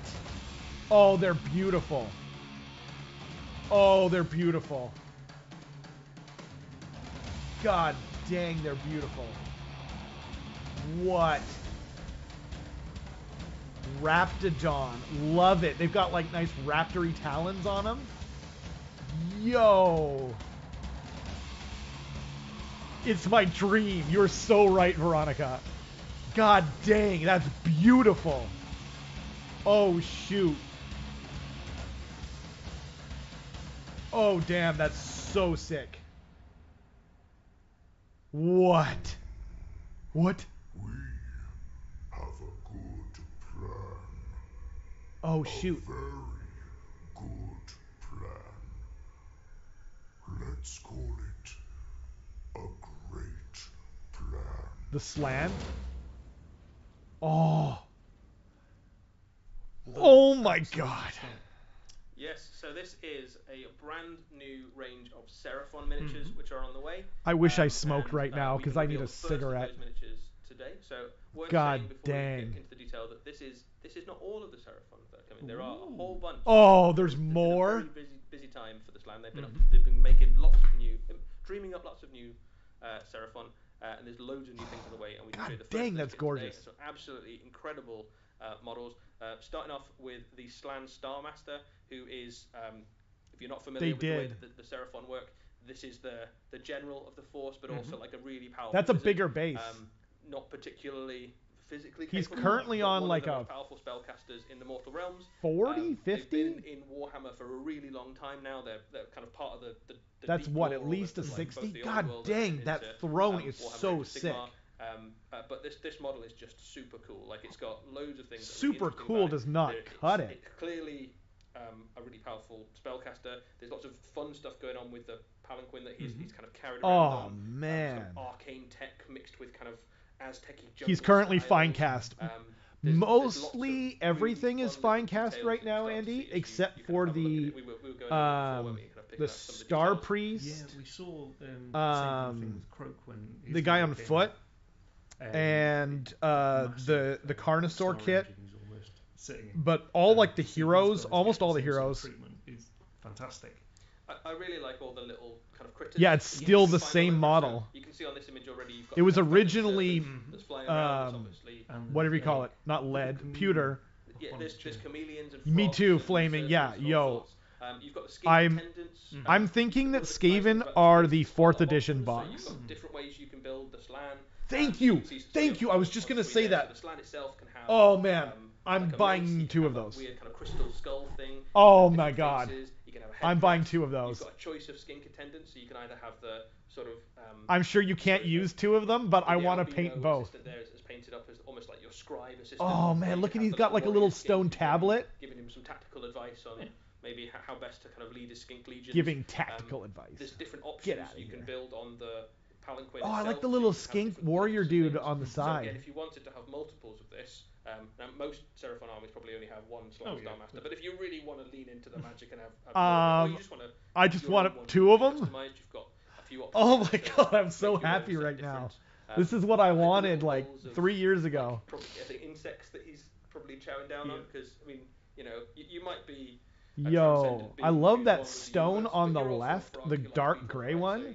Speaker 1: Oh, they're beautiful. Oh, they're beautiful. God dang, they're beautiful. What? Raptidon. Love it. They've got like nice raptory talons on them. Yo. It's my dream. You're so right, Veronica. God dang, that's beautiful. Oh, shoot. Oh, damn, that's so sick. What? What?
Speaker 4: We have a good plan.
Speaker 1: Oh, shoot.
Speaker 4: A very good plan. Let's call it a great plan.
Speaker 1: The slant? Oh. Oh my god.
Speaker 2: Yes, so this is a brand new range of Seraphon miniatures which are on the way.
Speaker 1: I wish I smoked right now
Speaker 2: we
Speaker 1: because
Speaker 2: can
Speaker 1: I need
Speaker 2: reveal
Speaker 1: a
Speaker 2: the first of
Speaker 1: cigarette.
Speaker 2: those miniatures today. So worth
Speaker 1: God
Speaker 2: saying before we
Speaker 1: dang.
Speaker 2: get into the detail that this is not all of the Seraphon that are coming. There are a whole bunch.
Speaker 1: Oh, there's
Speaker 2: It's been
Speaker 1: more?
Speaker 2: a very busy time for the slam. They've been making lots of new, dreaming up lots of new Seraphon, and there's loads of new things on the way. And we can
Speaker 1: God
Speaker 2: show you the first
Speaker 1: dang,
Speaker 2: of those
Speaker 1: that's
Speaker 2: today.
Speaker 1: gorgeous.
Speaker 2: So absolutely incredible models. Starting off with the Slan Starmaster, who is, if you're not familiar with the way that the Seraphon work, this is the general of the force, but also like a really powerful.
Speaker 1: That's a
Speaker 2: wizard.
Speaker 1: bigger base.
Speaker 2: Not particularly physically
Speaker 1: He's
Speaker 2: capable,
Speaker 1: currently
Speaker 2: but
Speaker 1: on
Speaker 2: one
Speaker 1: like
Speaker 2: of the
Speaker 1: a
Speaker 2: most powerful spellcasters in the Mortal Realms.
Speaker 1: 40, 50?
Speaker 2: They've been in Warhammer for a really long time now. They're kind of part of the
Speaker 1: That's
Speaker 2: deep
Speaker 1: what,
Speaker 2: lore
Speaker 1: at least a
Speaker 2: of, like,
Speaker 1: 60?
Speaker 2: both the
Speaker 1: God
Speaker 2: old world
Speaker 1: dang,
Speaker 2: and
Speaker 1: that
Speaker 2: into,
Speaker 1: throne is
Speaker 2: Warhammer
Speaker 1: so
Speaker 2: Age of
Speaker 1: sick.
Speaker 2: Sigmar. But this model is just super cool. Like it's got loads of things.
Speaker 1: Super
Speaker 2: that are really
Speaker 1: cool
Speaker 2: does
Speaker 1: not cut it.
Speaker 2: It's clearly a really powerful spellcaster. There's lots of fun stuff going on with the palanquin that he's kind of carried around on.
Speaker 1: Man.
Speaker 2: Sort of arcane tech mixed with kind of Aztec-y jungle
Speaker 1: He's currently
Speaker 2: styles.
Speaker 1: fine cast. Mostly everything is fine cast right now, Andy, except for the Star Priest.
Speaker 3: Yeah, we saw same thing with Croak when
Speaker 1: the guy on foot, and the Carnosaur kit. But all like the heroes, almost all the heroes.
Speaker 3: Treatment is fantastic.
Speaker 2: I really like all the little kind of critters.
Speaker 1: Yeah, it's still the same model.
Speaker 2: You can see on this image already. You've got
Speaker 1: it was originally
Speaker 2: what
Speaker 1: do we call it? Not lead, pewter.
Speaker 2: Yeah, there's chameleons and
Speaker 1: Me too,
Speaker 2: and
Speaker 1: flaming. Yeah, yo.
Speaker 2: You've got the Skaven pendants.
Speaker 1: I'm thinking that Skaven are the 4th edition box.
Speaker 2: So you've got different ways you can build the Slan.
Speaker 1: Thank you. I was just gonna say that.
Speaker 2: The Slan itself can have.
Speaker 1: Oh man, I'm buying 2 of those.
Speaker 2: Weird kind of crystal skull thing.
Speaker 1: Oh my god.
Speaker 2: You can have
Speaker 1: I'm buying 2 of those.
Speaker 2: You've got a choice of skink attendants, so you can either have the sort of.
Speaker 1: I'm sure you can't use 2 of them, but I want to paint both.
Speaker 2: There is painted up as almost like your scribe assistant.
Speaker 1: Oh man, look at he's got like a little stone tablet.
Speaker 2: Giving him some tactical advice on maybe how best to kind of lead his skink legions.
Speaker 1: Giving tactical advice.
Speaker 2: There's different options you can build on the palanquin.
Speaker 1: I like the little skink warrior dude on the side.
Speaker 2: So again, if you wanted to have multiples of this, now most Seraphon armies probably only have one Star Master, but if you really want to lean into the magic and have you just want to,
Speaker 1: I just want 2 of them.
Speaker 2: You've got a few options.
Speaker 1: Oh my god, I'm so happy right now. This is what I wanted like 3 years ago.
Speaker 2: Probably, I think insects that he's probably chowing down on because I mean, you might be.
Speaker 1: Yo, I love that stone on the left, the dark gray one.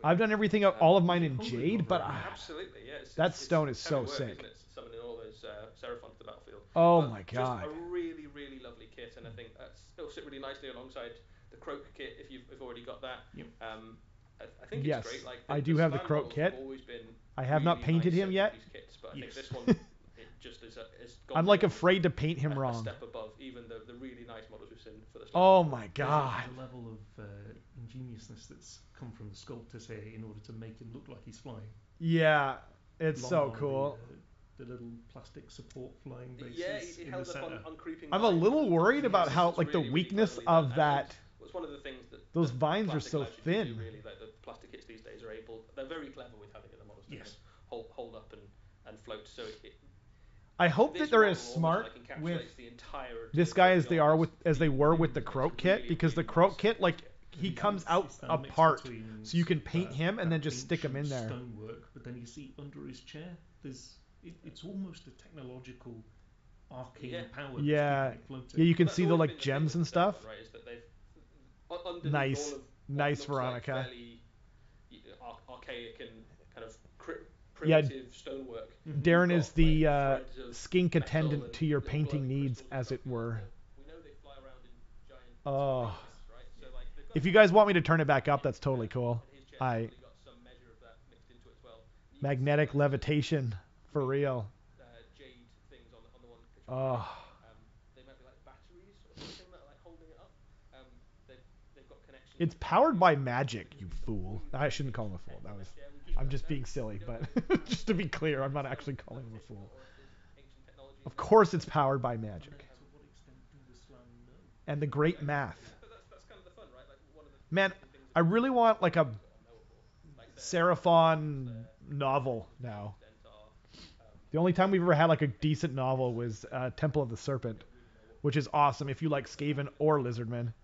Speaker 1: I've done everything, all of mine in jade, but
Speaker 2: absolutely, yeah.
Speaker 1: That stone is so sick.
Speaker 2: Summoning all those Seraphon to the battlefield.
Speaker 1: Oh my god.
Speaker 2: Just a really, really lovely kit, and I think it'll sit really nicely alongside the Croak kit if you've already got that. I think it's great. Like
Speaker 1: I do have the Croak kit. I have not painted him yet.
Speaker 2: Kits, but I think this one just is
Speaker 1: I'm like afraid to paint him wrong.
Speaker 2: A step above even the really nice models we've seen for the.
Speaker 1: Oh my god.
Speaker 3: The level of ingeniousness that's come from the sculptors here in order to make him look like he's flying.
Speaker 1: Yeah, it's so cool.
Speaker 3: The little plastic support flying bases.
Speaker 2: Yeah, he held up on creeping.
Speaker 1: I'm a little worried about how like the weakness of that.
Speaker 2: It's one of the things that
Speaker 1: those vines are so thin.
Speaker 2: Really, like the plastic kits these days they're very clever with having the models to hold up and float. So
Speaker 1: I hope that they're as smart with this guy as they were with the Croak kit, because the Croak kit, like, he comes out apart, so you can paint him and then just stick him in there.
Speaker 3: Stonework, but then you see under his chair, it's almost a technological arcane power.
Speaker 1: Yeah, you can see the like gems and stuff. Nice, Veronica.
Speaker 2: Archaic and kind of primitive stonework.
Speaker 1: Darren is the skink attendant to your painting needs, as it were.
Speaker 2: We know they fly around in giant
Speaker 1: right?
Speaker 2: So like
Speaker 1: if you guys want me to turn it back up, that's totally cool. Magnetic levitation, for real.
Speaker 2: Jade things on the one picture. They might be like batteries or something that are like holding it up. They've got connections.
Speaker 1: It's powered by magic, you fool. I shouldn't call him a fool. I'm just being silly, but just to be clear, I'm not actually calling him a fool. Of course it's powered by magic. And the great math.
Speaker 2: That's kind of the fun, right? Like
Speaker 1: Man, I really want like a Seraphon novel now. The only time we've ever had like a decent novel was Temple of the Serpent, which is awesome if you like Skaven or Lizardmen.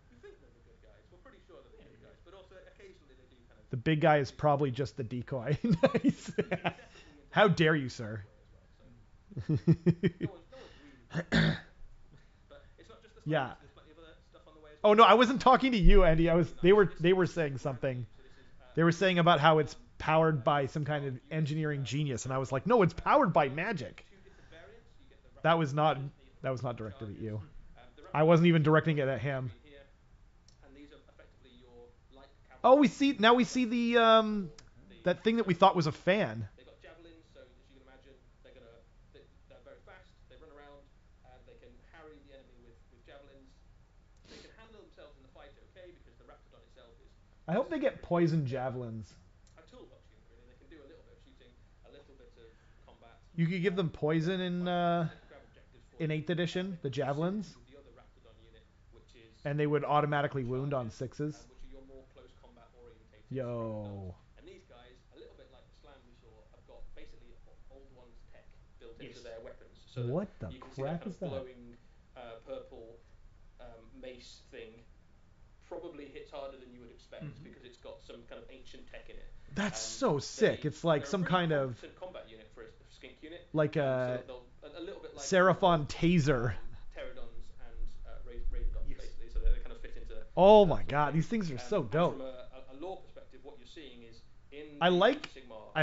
Speaker 1: The big guy is probably just the decoy. Nice. How dare you, sir? Yeah. Oh no, I wasn't talking to you, Andy. They were saying something. They were saying about how it's powered by some kind of engineering genius, and I was like, no, it's powered by magic. That was not directed at you. I wasn't even directing it at him. Oh, we see the that thing that we thought was a fan.
Speaker 2: They've got javelins, so as you can imagine, they're very fast. They run around, and they can harry the enemy with javelins. They can handle themselves in the fight, okay, because the Raptidon itself is.
Speaker 1: I hope they get poison javelins.
Speaker 2: A toolbox unit, really. They can do a little bit of shooting, a little
Speaker 1: You could give them poison in
Speaker 2: grab objectives for
Speaker 1: 8th edition, the javelins,
Speaker 2: with the other Raptidon unit, which is
Speaker 1: and they would automatically wound on 6s.
Speaker 2: which are your more close combat orientated.
Speaker 1: Yo.
Speaker 2: And these guys, a little bit like the Slam we saw, have got basically old ones tech built into their weapons. So
Speaker 1: What the
Speaker 2: you can
Speaker 1: crap
Speaker 2: see
Speaker 1: is
Speaker 2: that
Speaker 1: that?
Speaker 2: kind of glowing purple mace thing probably hits harder than you would expect because it's got some kind of ancient tech in it.
Speaker 1: That's so sick. It's like some kind of
Speaker 2: combat unit for a skink unit.
Speaker 1: like
Speaker 2: a little bit like
Speaker 1: Seraphon taser.
Speaker 2: Pterodons and Raidodons, basically, so they kind of fit into.
Speaker 1: Oh my god, these things are so dope.
Speaker 2: From a lore perspective, what you're seeing is
Speaker 1: I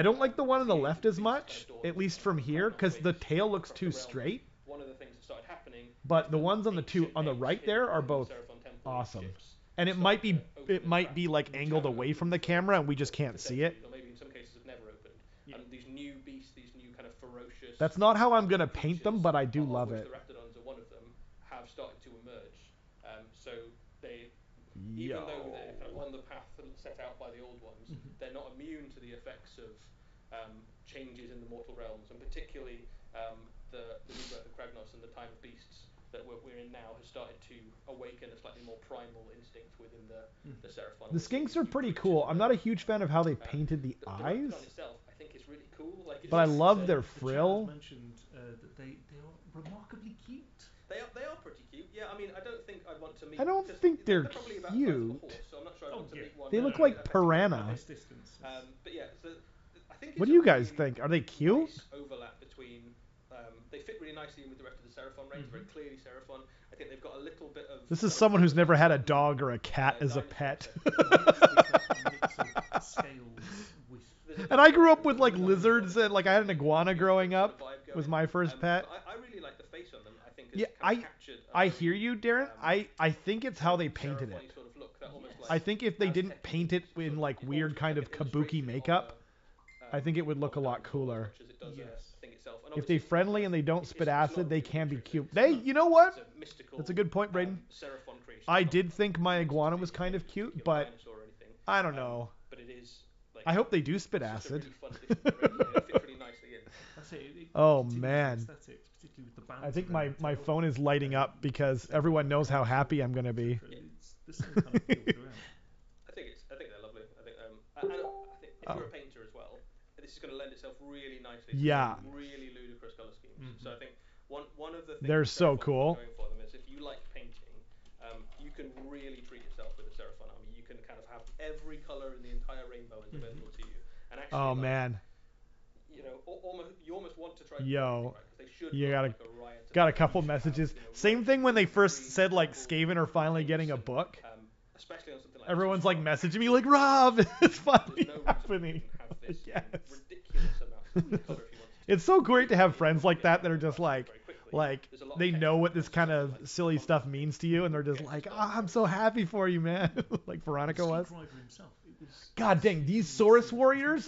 Speaker 1: don't like the one on the left as much, at least from here, because the tail looks too straight.
Speaker 2: One of the things that started happening.
Speaker 1: But the ones on the right there are both awesome. And it might be like angled away from the camera and we just can't see it.
Speaker 2: Or maybe in some cases have never opened. And these new beasts, these new kind of ferocious.
Speaker 1: That's not how I'm gonna paint them, but I do love it.
Speaker 2: The Raptidons are one of them. Have started to emerge. So they, even though they're kind of on the path set out by the old ones, they're not immune to the effects of changes in the mortal realms, and particularly the rebirth of Kragnos and the time of beasts that we're in now has started to awaken a slightly more primal instinct within the Seraphon.
Speaker 1: The skinks are pretty cool. I'm not a huge fan of how they painted the eyes.
Speaker 2: Raptidon itself, I think, is really cool. Like,
Speaker 1: but I love their frill.
Speaker 3: Mentioned that they are remarkably cute.
Speaker 2: They are pretty cute. Yeah, I mean, I don't think I'd want to meet.
Speaker 1: I don't think they're
Speaker 2: probably about
Speaker 1: cute.
Speaker 2: the size of a horse, so I'm not sure I'd want to meet one.
Speaker 1: They look like piranha.
Speaker 2: But yeah, so I think.
Speaker 1: What do you guys think? Are they cute?
Speaker 2: Nice overlap between. They fit really nicely in with the rest of the Seraphon range. Very clearly Seraphon. I think they've got a little bit of.
Speaker 1: This is someone who's never had a dog or a cat as a pet. And I grew up with like lizards and like I had an iguana growing up. Was my first pet.
Speaker 2: I really like the face on them. I think.
Speaker 1: Yeah, I hear you, Darren. I think it's how they painted it. I think if they didn't paint it in like weird kind of kabuki makeup, I think it would look a lot cooler. If they're friendly and they don't spit acid, they can be cute. You know what? That's a good point, Braden. I did think my iguana was kind of cute, but I don't know. I hope they do spit acid. Oh man. I think my phone is lighting up because everyone knows how happy I'm gonna be.
Speaker 2: I think they're lovely. I think if you're a painter as well, this is going to lend itself really nicely to really ludicrous color schemes. So I think one of the things
Speaker 1: they're so cool.
Speaker 2: Going for them is if you like painting, you can really treat yourself with a Seraphon army. You can kind of have every color in the entire rainbow is available to you. And actually,
Speaker 1: man.
Speaker 2: You know, you almost want to try.
Speaker 1: Yo,
Speaker 2: right?
Speaker 1: you got a couple messages. Same thing when they first said like Skaven are finally getting a book.
Speaker 2: Especially on something like
Speaker 1: everyone's like messaging me like, Rob, it's finally happening. Yes. It's so great to have friends like that that are just like they know what this kind of silly stuff means to you, and they're just like, I'm so happy for you, man. Like Veronica was. God dang, these Saurus warriors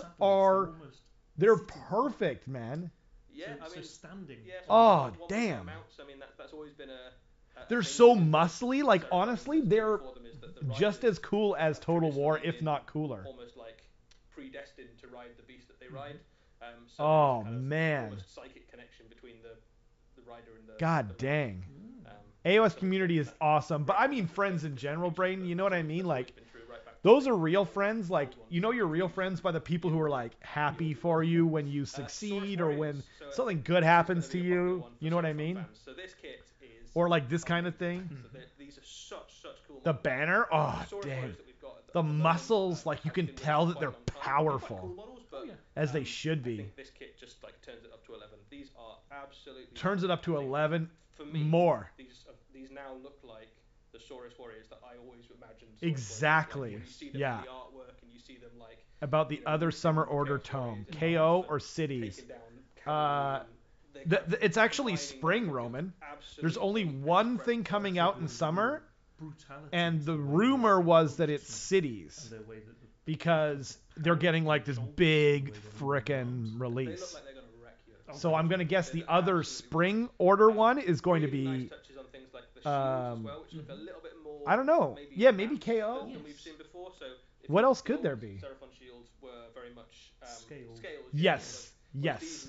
Speaker 1: they're perfect, man.
Speaker 2: Yeah,
Speaker 3: I mean, standing.
Speaker 2: Yeah,
Speaker 1: oh, damn.
Speaker 2: I mean, that's always been
Speaker 1: they're so muscly. Like, honestly, they're just as cool as Total War, if not cooler.
Speaker 2: Almost like predestined to ride the beast that they ride.
Speaker 1: So oh, man.
Speaker 2: Almost psychic connection between the rider and the.
Speaker 1: God dang. AOS community is awesome. But I mean, friends in general, Braden, you know what I mean? Like, those are real friends. Like, you know you're real friends by the people who are like happy for you when you succeed or when something good happens to you. You know what I mean?
Speaker 2: So this kit is
Speaker 1: or like this kind of thing.
Speaker 2: These are such cool.
Speaker 1: The banner, oh dang. The muscles, like you can tell that they're powerful, as they should be.
Speaker 2: I think this kit just like turns it up to 11. These are absolutely.
Speaker 1: Turns it up to 11.
Speaker 2: For me,
Speaker 1: more.
Speaker 2: These now look like the Saurus warriors that I always imagined.
Speaker 1: Exactly.
Speaker 2: Like, you see them in the artwork and you see them like.
Speaker 1: About the other Summer Order tome, KO or Cities. It's actually spring, Roman. There's only one thing coming out in summer, and the rumor was that it's Cities, because they're getting like this big frickin' release. So I'm gonna guess the other spring order one is going to be. I don't know. Yeah, maybe KO. What else could there be?
Speaker 2: Seraphon shields were very much scales.
Speaker 1: Yes. Yes.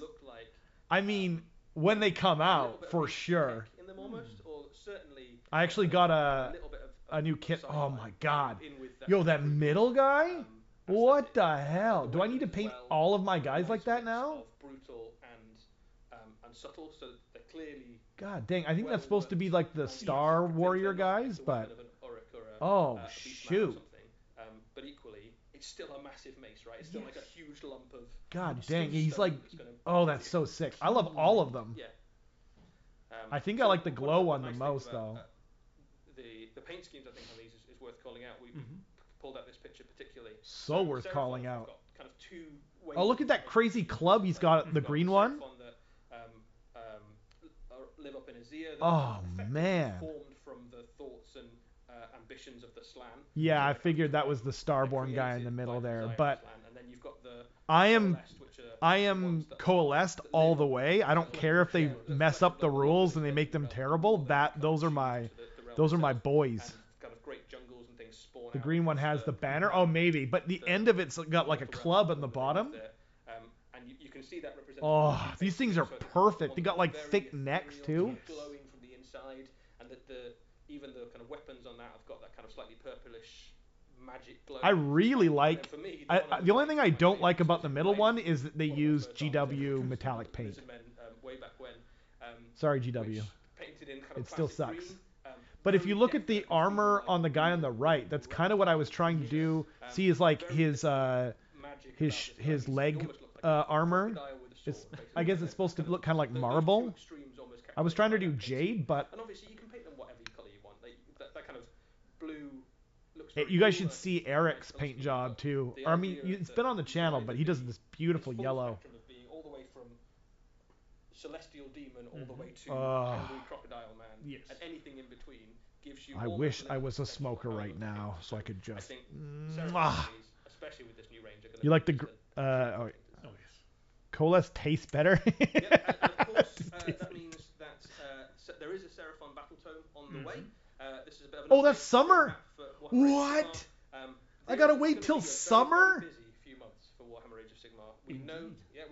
Speaker 1: I mean, when they come
Speaker 2: a little
Speaker 1: out,
Speaker 2: bit
Speaker 1: for
Speaker 2: of
Speaker 1: sure.
Speaker 2: in them almost, or certainly
Speaker 1: I actually got
Speaker 2: little bit
Speaker 1: a new kit.
Speaker 2: sci-fi
Speaker 1: Oh my god.
Speaker 2: in with
Speaker 1: Yo,
Speaker 2: kind
Speaker 1: that
Speaker 2: of
Speaker 1: middle guy?
Speaker 2: aesthetic.
Speaker 1: What the hell?
Speaker 2: The
Speaker 1: Do I need to
Speaker 2: weapons as
Speaker 1: paint
Speaker 2: well,
Speaker 1: all of my
Speaker 2: a
Speaker 1: guys
Speaker 2: nice
Speaker 1: like that
Speaker 2: mix
Speaker 1: now?
Speaker 2: Of brutal and subtle, so they're clearly.
Speaker 1: God dang, I think that's supposed to be
Speaker 2: well
Speaker 1: like the
Speaker 2: worked.
Speaker 1: Star
Speaker 2: Yes,
Speaker 1: Warrior
Speaker 2: they're not like
Speaker 1: guys,
Speaker 2: the
Speaker 1: but
Speaker 2: weapon of an Uruk or
Speaker 1: oh
Speaker 2: a Beastman or
Speaker 1: shoot.
Speaker 2: something. But equally, it's still a massive mace, right? It's still like a huge lump of.
Speaker 1: God
Speaker 2: it's
Speaker 1: dang,
Speaker 2: still
Speaker 1: he's
Speaker 2: stone
Speaker 1: like,
Speaker 2: that's gonna
Speaker 1: oh, that's so sick. I love all of them.
Speaker 2: Yeah.
Speaker 1: I think I
Speaker 2: So
Speaker 1: like the glow
Speaker 2: of
Speaker 1: one the
Speaker 2: nice
Speaker 1: most
Speaker 2: things about,
Speaker 1: though.
Speaker 2: The paint schemes I think on these is worth calling out. We pulled out this picture particularly.
Speaker 1: So worth
Speaker 2: Seraphon
Speaker 1: calling
Speaker 2: have
Speaker 1: out.
Speaker 2: got kind of two ways
Speaker 1: Oh, look at that crazy club he's got, the green one.
Speaker 2: That, live up in Azir.
Speaker 1: Oh man.
Speaker 2: Formed from the thoughts and ambitions of the Slan.
Speaker 1: Yeah, I figured that was the Starborn guy in the middle there, but
Speaker 2: and then you've got the
Speaker 1: I am
Speaker 2: ones that
Speaker 1: coalesced all the way. I don't care if they mess up the rules and they make them terrible. Those are my boys.
Speaker 2: Kind of great jungles and things spawn
Speaker 1: The
Speaker 2: out
Speaker 1: green one has the banner. Oh, maybe, but the end of it's got like a club on the bottom.
Speaker 2: And you can see that represented.
Speaker 1: Oh, these things are perfect. They got like thick necks too.
Speaker 2: Glowing from the inside, and even the kind of weapons on that have got that kind of slightly purplish magic glow.
Speaker 1: I really like.
Speaker 2: For me,
Speaker 1: the only thing I don't like about the middle one is that they use GW metallic paint.
Speaker 2: Way back when.
Speaker 1: Sorry, GW.
Speaker 2: Painted in kind of
Speaker 1: It still
Speaker 2: classic
Speaker 1: sucks.
Speaker 2: green,
Speaker 1: But if you look at the armor on the guy on the right, that's kind of what I was trying to do. See, is like his leg armor. I guess it's supposed to look kind of like marble. I was trying to do jade, but
Speaker 2: and obviously you can paint them whatever color you want. That kind of blue looks.
Speaker 1: you guys should see Eric's paint job too. I mean, it's been on the channel, but he does this beautiful yellow.
Speaker 2: All the way from Celestial Demon all the way to Angry Crocodile Man, and anything in between gives you.
Speaker 1: I wish I was a smoker right now, so I could just.
Speaker 2: I think especially with this new range.
Speaker 1: You like the? Oh yes. Colas tastes better.
Speaker 2: And of course, that means that there is a Seraphon battle tome on the way. This is a bit of an
Speaker 1: that's summer. What? I gotta wait till summer.
Speaker 2: Busy few months for Warhammer Age of Sigmar. We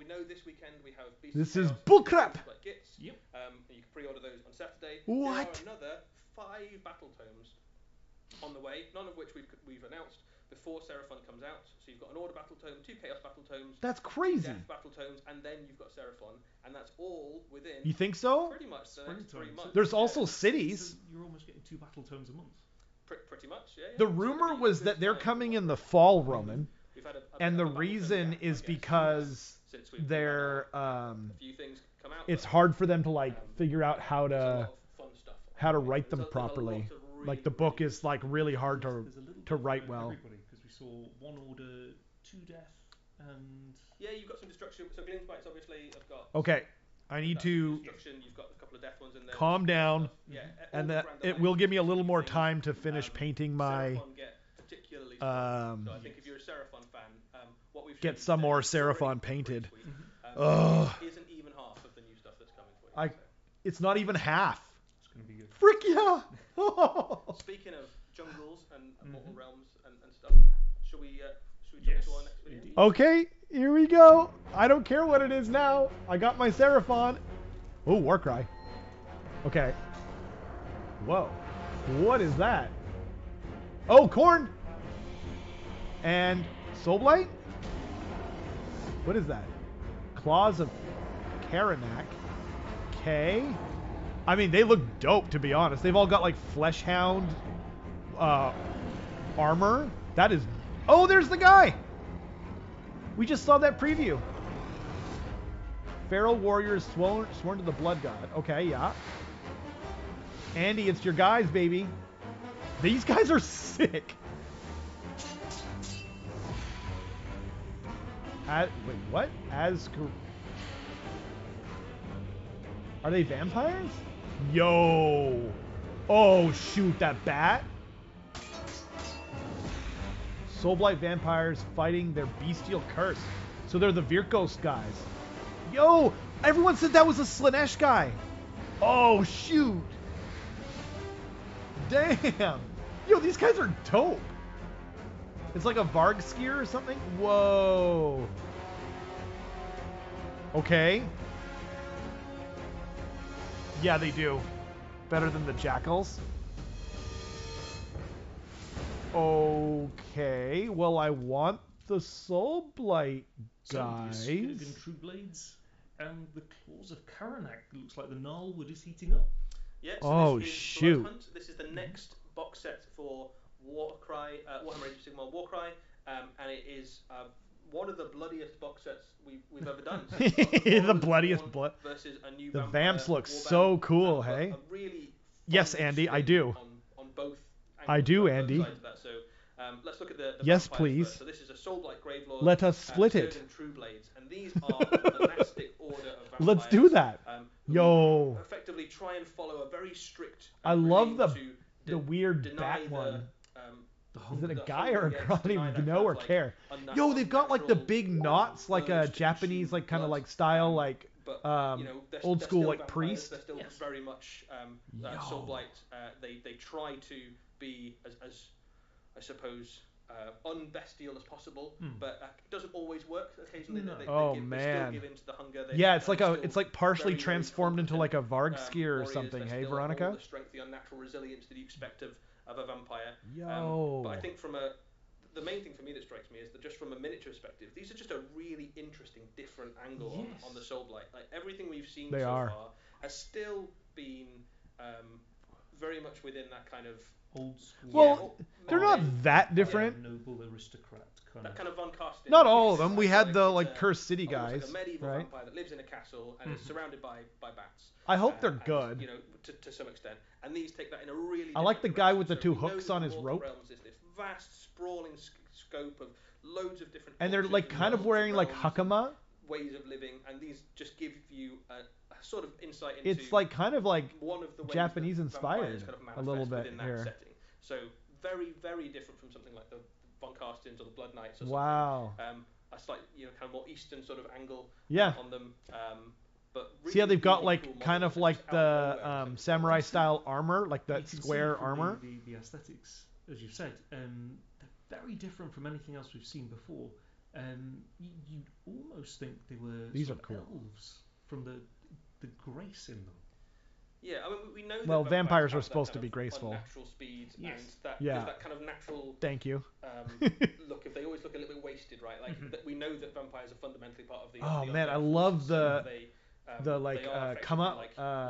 Speaker 2: know this weekend we have Beast
Speaker 1: This
Speaker 2: of
Speaker 1: is
Speaker 2: Chaos,
Speaker 1: bullcrap.
Speaker 2: Gits. Yep. You can pre-order those on Saturday.
Speaker 1: What?
Speaker 2: There are another 5 battle tomes on the way, none of which we've announced before Seraphon comes out. So you've got an Order battle tome, 2 Chaos battle tomes.
Speaker 1: That's crazy.
Speaker 2: 2 Death battle tomes, and then you've got Seraphon, and that's all within.
Speaker 1: You think so?
Speaker 2: Pretty much the next 3 months.
Speaker 1: There's also cities.
Speaker 3: So you're almost getting 2 battle tomes a month.
Speaker 2: Pretty much, yeah.
Speaker 1: The rumor was that they're coming in the fall, Roman, and the reason is because they're
Speaker 2: a few things come out.
Speaker 1: It's hard for them to like figure out how to write them properly. Like the book is like really hard to write well.
Speaker 3: Because we saw 1 Order, 2 Death, and
Speaker 2: you've got some destruction. So Gleam Spikes obviously have got.
Speaker 1: Okay, I need to
Speaker 2: You've got a couple of death ones in there.
Speaker 1: calm down, and that it will give me a little more time to finish painting my.
Speaker 2: So I think if you're a Seraphon fan, what we've
Speaker 1: get some more Seraphon painted.
Speaker 2: Isn't even half of the new stuff that's coming for you.
Speaker 1: It's not even half.
Speaker 3: it's going to be good.
Speaker 1: Frick yeah!
Speaker 2: Speaking of jungles and mortal realms and stuff, should we jump into our next video?
Speaker 1: Okay, here we go. I don't care what it is now. I got my Seraphon. Oh, Warcry. Okay. Whoa. What is that? Oh, corn! And Soulblight? What is that? Claws of Karanak. Okay. I mean, they look dope, to be honest. They've all got, like, Fleshhound armor. That is... Oh, there's the guy! We just saw that preview. Feral warriors sworn to the blood god. Okay, yeah. Andy, it's your guys, baby. These guys are sick. Wait, what? Are they vampires? Yo. Oh, shoot, that bat. Soulblight vampires fighting their bestial curse. So they're the Virkos guys. Yo, everyone said that was a Slanesh guy. Oh, shoot. Damn. Yo, these guys are dope. It's like a Varg skier or something. Whoa. Okay. Yeah, they do. Better than the jackals. Okay, well, I want the Soul Blight guys.
Speaker 3: So, the Skirgan True Blades and the Claws of Karanak. Looks like the Gnarlwood is heating up.
Speaker 2: Yeah, so
Speaker 1: oh,
Speaker 2: this is
Speaker 1: shoot.
Speaker 2: Blood Hunt. This is the next box set for Warhammer Age of Sigmar Warcry, and it is one of the bloodiest box sets we've ever done.
Speaker 1: The bloodiest blood.
Speaker 2: Versus a new
Speaker 1: the
Speaker 2: vampire
Speaker 1: Vamps look
Speaker 2: Warband,
Speaker 1: so cool, hey?
Speaker 2: A really
Speaker 1: yes, Andy, I do.
Speaker 2: On both
Speaker 1: I do,
Speaker 2: both
Speaker 1: Andy.
Speaker 2: sides of that. So let's look at the
Speaker 1: yes,
Speaker 2: please.
Speaker 1: First.
Speaker 2: So this is a Soulblight Gravelord.
Speaker 1: Let us split it.
Speaker 2: True Blades, and these are a monastic order of vampires.
Speaker 1: Let's do that. Yo.
Speaker 2: Effectively try and follow a very strict.
Speaker 1: I love the weird bat one. Is it a guy or a girl? I don't even know or care. Yo, they've got like the big knots, like a Japanese, like kind of like style, like old school like priest.
Speaker 2: They're still very much Soulblight. They try to be as I suppose unbestial as possible, but it doesn't always work. Occasionally, they still give in to the hunger.
Speaker 1: It's like partially transformed into like a Vargskir or something. Hey, Veronica.
Speaker 2: The strength, the unnatural resilience that you expect of a vampire.
Speaker 1: Yo.
Speaker 2: But I think the main thing for me that strikes me is that just from a miniature perspective, these are just a really interesting, different angle on the Soulblight. Like everything we've seen far has still been very much within that kind of
Speaker 3: old school.
Speaker 1: Well, they're not that different.
Speaker 3: Noble aristocrat
Speaker 2: that kind of Von Carsten.
Speaker 1: Not all of them. We had the like Cursed City guys,
Speaker 2: like a medieval
Speaker 1: right?
Speaker 2: vampire that lives in a castle and is surrounded by bats.
Speaker 1: I hope they're good.
Speaker 2: And, to some extent. And these take that in a really.
Speaker 1: I like the guy with the two hooks on his rope.
Speaker 2: This vast, sprawling scope of loads of different.
Speaker 1: And they're like kind of wearing like hakama.
Speaker 2: Ways of living, and these just give you a sort of insight into.
Speaker 1: It's like kind of like
Speaker 2: one of the
Speaker 1: Japanese inspired
Speaker 2: kind of
Speaker 1: a little bit
Speaker 2: here.
Speaker 1: Setting.
Speaker 2: So very, very different from something like the Von Carstens or the Blood Knights or something.
Speaker 1: Wow.
Speaker 2: A slight, kind of more Eastern sort of angle on them. But really,
Speaker 1: see how they've got
Speaker 2: really
Speaker 1: like
Speaker 2: cool
Speaker 1: kind of like the samurai style armor, like that square armor.
Speaker 3: The aesthetics, as you said, they're very different from anything else we've seen before. You almost think they were
Speaker 1: these are cool
Speaker 3: elves from the grace in them.
Speaker 2: Yeah, I mean we know.
Speaker 1: Well, vampires are supposed to be graceful.
Speaker 2: Natural speed and that that kind of natural.
Speaker 1: Thank you.
Speaker 2: Look, if they always look a little bit wasted, right? Like that we know that vampires are fundamentally part of the.
Speaker 1: Oh man, I love the come up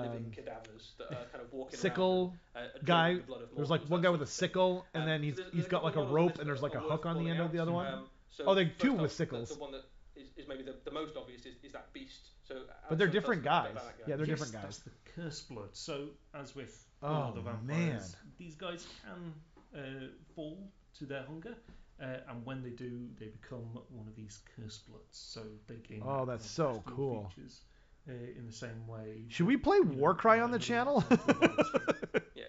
Speaker 2: living cadavers that are kind of walking
Speaker 1: sickle
Speaker 2: around
Speaker 1: guy. There's like one guy with a sickle, and then he's got like a rope, and there's like a hook on the end of the other one. They're two with sickles.
Speaker 2: The one that is maybe the most obvious is that beast. So,
Speaker 1: but they're different guys. Yeah, they're different guys.
Speaker 3: That's the curse blood. So as with all the vampires, these guys can fall to their hunger, and when they do, they become one of these curse bloods. So they gain.
Speaker 1: Oh, that's so cool.
Speaker 3: Features, in the same way.
Speaker 1: Should we play Warcry on the channel?
Speaker 2: Yeah.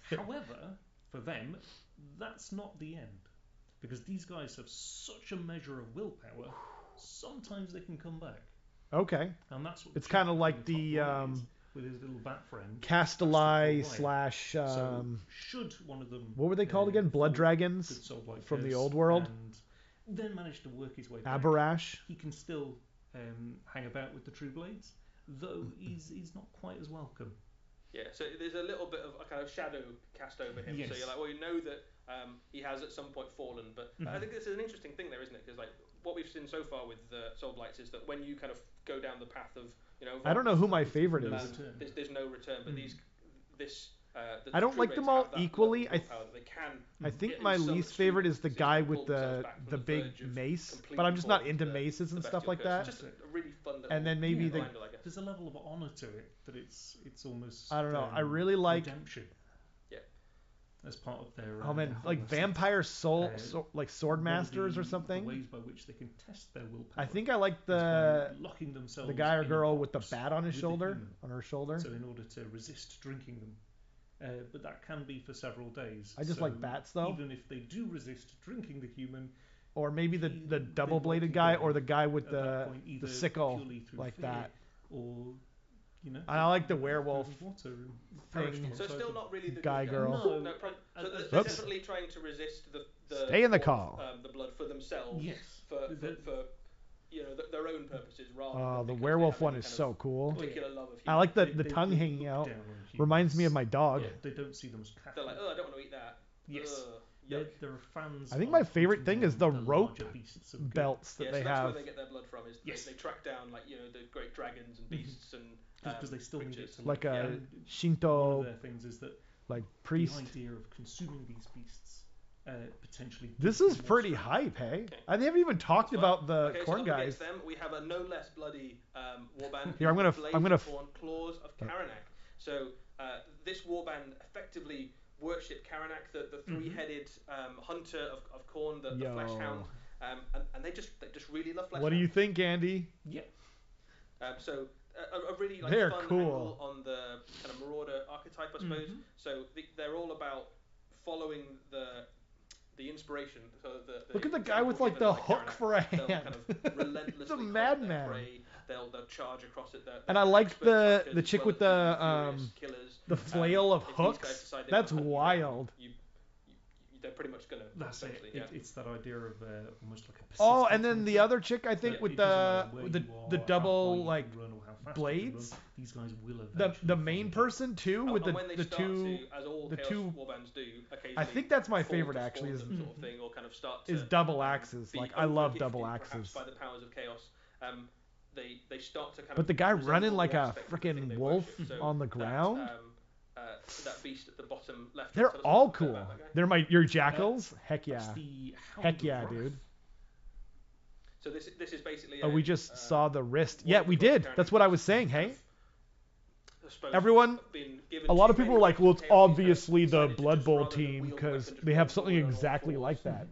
Speaker 3: However, for them, that's not the end, because these guys have such a measure of willpower. Sometimes they can come back.
Speaker 1: Okay.
Speaker 3: And that's what
Speaker 1: it's kind of like the
Speaker 3: with his little bat friend.
Speaker 1: Castellai /
Speaker 3: so should one of them.
Speaker 1: What were they called again? Blood dragons from the old world.
Speaker 3: And then manage to work his way
Speaker 1: back. Abarash.
Speaker 3: He can still hang about with the True Blades, though he's not quite as welcome.
Speaker 2: Yeah, so there's a little bit of a kind of shadow cast over him.
Speaker 3: Yes.
Speaker 2: So you're like, well, you know that he has at some point fallen, but I think this is an interesting thing there, isn't it? Because like what we've seen so far with the Soulblights is that when you kind of go down the path of,
Speaker 1: I don't know who my favorite is.
Speaker 2: There's no return, but
Speaker 1: I don't like them all equally. I think my least favorite is the guy with the big mace, but I'm just not into maces and stuff like that.
Speaker 2: Just a really fun little
Speaker 1: and then maybe
Speaker 3: there's a level of honor to it that it's almost.
Speaker 1: I don't know. I really like
Speaker 3: redemption. Yeah. As part of their.
Speaker 1: Oh man, like vampire soul, like sword masters or something.
Speaker 3: The ways by which they can test their willpower.
Speaker 1: I think I like the
Speaker 3: locking themselves.
Speaker 1: The guy or girl with the bat on his shoulder, on her shoulder.
Speaker 3: So in order to resist drinking them. But that can be for several days.
Speaker 1: I just like bats though.
Speaker 3: Even if they do resist drinking the human.
Speaker 1: Or maybe the double-bladed guy, or the guy with the sickle, like that.
Speaker 3: Or,
Speaker 1: I like the werewolf
Speaker 2: thing. So still not really the
Speaker 1: guy girl.
Speaker 2: No, so they're definitely trying to resist the
Speaker 1: stay in the call.
Speaker 2: The blood for themselves.
Speaker 3: Yes.
Speaker 2: For their own purposes rather than
Speaker 1: the
Speaker 2: because
Speaker 1: werewolf
Speaker 2: they have
Speaker 1: one
Speaker 2: any
Speaker 1: is
Speaker 2: kind
Speaker 1: so
Speaker 2: of
Speaker 1: cool.
Speaker 2: particular love of
Speaker 1: I
Speaker 2: humans.
Speaker 1: like the
Speaker 3: They
Speaker 1: tongue
Speaker 3: look
Speaker 1: hanging out.
Speaker 3: down on humans.
Speaker 1: Reminds me of my dog.
Speaker 3: Yeah, they don't see them as cattle.
Speaker 2: They're like, oh, I don't want to eat that.
Speaker 3: Yes.
Speaker 2: Yuck.
Speaker 3: There are fans.
Speaker 1: I think my
Speaker 3: of
Speaker 1: favorite
Speaker 3: hunting
Speaker 1: thing is the
Speaker 3: down
Speaker 1: rope
Speaker 3: larger beasts of good.
Speaker 1: belts that
Speaker 2: Yeah,
Speaker 1: they
Speaker 2: so that's
Speaker 1: have.
Speaker 2: where they get their blood from. Is
Speaker 3: Yes.
Speaker 2: they track down the great dragons and beasts and
Speaker 3: Because they still need it
Speaker 2: creatures.
Speaker 3: to
Speaker 1: Like
Speaker 3: live.
Speaker 1: a
Speaker 3: And one
Speaker 1: Shinto
Speaker 3: of their things is that
Speaker 1: like
Speaker 3: the
Speaker 1: priest.
Speaker 3: idea of consuming these beasts potentially.
Speaker 1: This
Speaker 3: gives
Speaker 1: is
Speaker 3: them more
Speaker 1: pretty
Speaker 3: strength.
Speaker 1: hype, hey?
Speaker 2: Okay.
Speaker 1: I haven't even talked
Speaker 2: Well,
Speaker 1: about the
Speaker 2: okay,
Speaker 1: corn
Speaker 2: so up
Speaker 1: guys.
Speaker 2: against them, we have a no less bloody warband.
Speaker 1: Here, I'm gonna
Speaker 2: Corn Claws of Karanak. So this warband effectively worship Karanak, the three-headed hunter of corn, the flesh hound, and they just really love flesh.
Speaker 1: What do you think, Andy?
Speaker 3: Yeah.
Speaker 2: So a really
Speaker 1: They're
Speaker 2: fun
Speaker 1: cool.
Speaker 2: angle on the kind of marauder archetype, I suppose. So they're all about following the inspiration. So
Speaker 1: Look at the guy with like the hook for a
Speaker 2: They'll
Speaker 1: hand.
Speaker 2: kind of relentlessly
Speaker 1: He's a
Speaker 2: hunt
Speaker 1: madman.
Speaker 2: their prey. They'll charge across it.
Speaker 1: And I like
Speaker 2: expert
Speaker 1: the
Speaker 2: trackers
Speaker 1: chick
Speaker 2: as
Speaker 1: with
Speaker 2: well as
Speaker 1: the
Speaker 2: furious killers.
Speaker 1: the flail of
Speaker 2: If these guys
Speaker 1: hooks.
Speaker 2: decide they
Speaker 1: That's
Speaker 2: wanna hunt you
Speaker 1: wild.
Speaker 2: down, they're pretty much gonna.
Speaker 3: That's it.
Speaker 2: essentially, yeah.
Speaker 3: It's that idea of almost like a.
Speaker 1: Oh,
Speaker 3: persistent
Speaker 1: and then the
Speaker 3: hunter.
Speaker 1: other chick, I think,
Speaker 3: It
Speaker 1: with
Speaker 3: doesn't matter where
Speaker 1: the
Speaker 3: you are,
Speaker 1: the
Speaker 3: how far
Speaker 1: double
Speaker 3: you
Speaker 1: like
Speaker 3: can run or how fast you can
Speaker 1: blades.
Speaker 3: run, these guys will
Speaker 1: the
Speaker 3: eventually
Speaker 1: main
Speaker 3: find
Speaker 1: person too with
Speaker 2: And when they
Speaker 1: the
Speaker 2: start
Speaker 1: two.
Speaker 2: to, as all
Speaker 1: the
Speaker 2: Chaos
Speaker 1: two-
Speaker 2: warbands do, occasionally
Speaker 1: I think that's my
Speaker 2: fall
Speaker 1: favorite
Speaker 2: to
Speaker 1: actually
Speaker 2: spawn
Speaker 1: is
Speaker 2: them sort of thing, or kind of start to,
Speaker 1: is double axes.
Speaker 2: be
Speaker 1: Like I love
Speaker 2: overgifted
Speaker 1: double
Speaker 2: perhaps
Speaker 1: axes.
Speaker 2: by the powers of chaos. They start to kind
Speaker 1: But
Speaker 2: of
Speaker 1: the guy
Speaker 2: resemble
Speaker 1: running
Speaker 2: the
Speaker 1: like a
Speaker 2: aspect of the thing
Speaker 1: freaking
Speaker 2: they
Speaker 1: wolf
Speaker 2: worship. So
Speaker 1: on the ground.
Speaker 2: That beast at the bottom left.
Speaker 1: They're
Speaker 2: tell us
Speaker 1: all
Speaker 2: a bit
Speaker 1: cool.
Speaker 2: about that guy.
Speaker 1: They're your jackals. Heck
Speaker 3: That's
Speaker 1: yeah.
Speaker 3: the
Speaker 1: Heck yeah,
Speaker 3: Hound of
Speaker 1: dude.
Speaker 3: Wrath.
Speaker 2: So this is basically.
Speaker 1: Oh, we just saw the wrist.
Speaker 2: one
Speaker 1: Yeah,
Speaker 2: of
Speaker 1: we
Speaker 2: the close
Speaker 1: did.
Speaker 2: characters
Speaker 1: That's what I was saying.
Speaker 2: kind
Speaker 1: Hey,
Speaker 2: I suppose
Speaker 1: everyone.
Speaker 2: been given
Speaker 1: A lot
Speaker 2: too
Speaker 1: of people
Speaker 2: many
Speaker 1: were like, "Well, it's
Speaker 2: weapons, Chaos
Speaker 1: obviously the
Speaker 2: decided to
Speaker 1: Blood
Speaker 2: just
Speaker 1: Bowl
Speaker 2: rather than
Speaker 1: team
Speaker 2: wield
Speaker 1: because
Speaker 2: weapons,
Speaker 1: they have
Speaker 2: just
Speaker 1: something
Speaker 2: run on all
Speaker 1: exactly
Speaker 2: fours.
Speaker 1: like that."